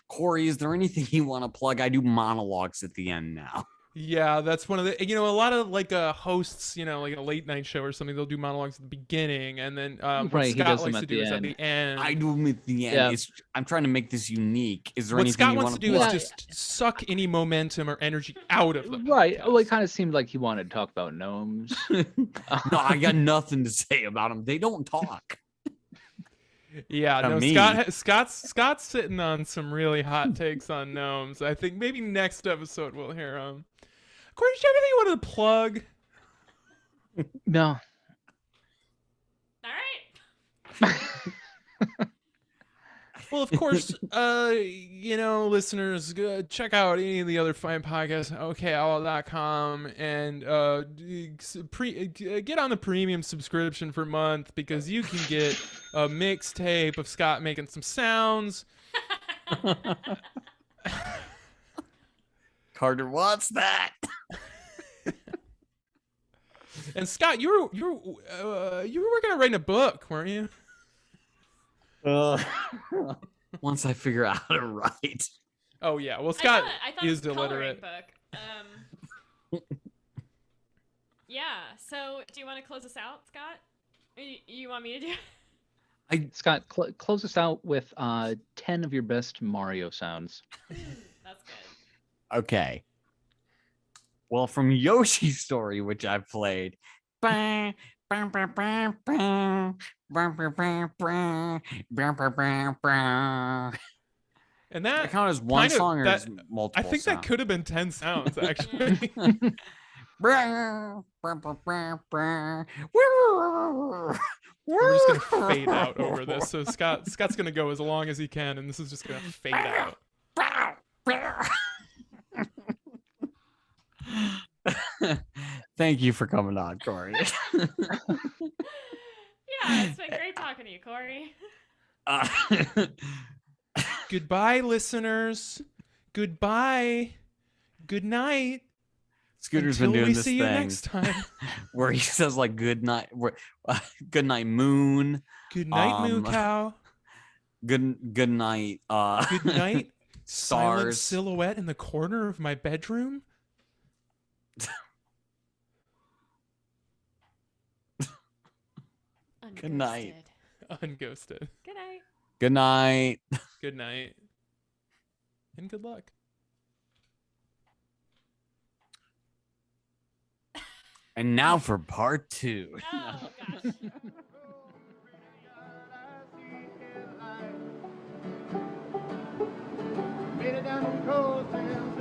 Corey, is there anything you want to plug? I do monologues at the end now. Yeah, that's one of the, a lot of like hosts, like a late night show or something, they'll do monologues at the beginning, and then what Right, he Scott does them likes at to do the is at end. the end. I do them at the end. Yeah. I'm trying to make this unique. Is there What anything Scott you wants want to do plug? is just suck any momentum or energy out of the Right. Well, it podcast. kind of seemed like he wanted to talk about gnomes. No, I got nothing to say about them. They don't talk. Yeah, To no, me. Scott's sitting on some really hot takes on gnomes. I think maybe next episode we'll hear them. Corey, did you have anything you wanted to plug? No. All right. Well, of course, listeners, check out any of the other fine podcasts, okowl.com, and get on the premium subscription for a month, because you can get a mixtape of Scott making some sounds. Carter wants that. And Scott, you were working on writing a book, weren't you? Once I figure out how to write. Oh yeah, well Scott I thought is it was a coloring illiterate. book. Yeah. So, do you want to close us out, Scott? Or you want me to do? Scott, close us out with 10 of your best Mario sounds. That's good. Okay. Well, from Yoshi's Story, which I've played. And That that count as one kind of- song or that- is multiple? I think that sounds? could have been 10 sounds actually. We're We're just gonna fade out over this. So Scott's gonna go as long as he can, and this is just gonna fade out. Thank you for coming on, Corey. Yeah, it's been great talking to you, Corey. Goodbye, listeners. Goodbye. Good night. Scooter's Until been doing we this see you thing next time. where he says like good night, good night moon, Good night, moo Um, cow. good night, Good night, silent stars. silhouette in the corner of my bedroom. Good night. Unghosted. Good night. Good night. Good night. And good luck. And now for part 2. Oh gosh. Made it down the coast and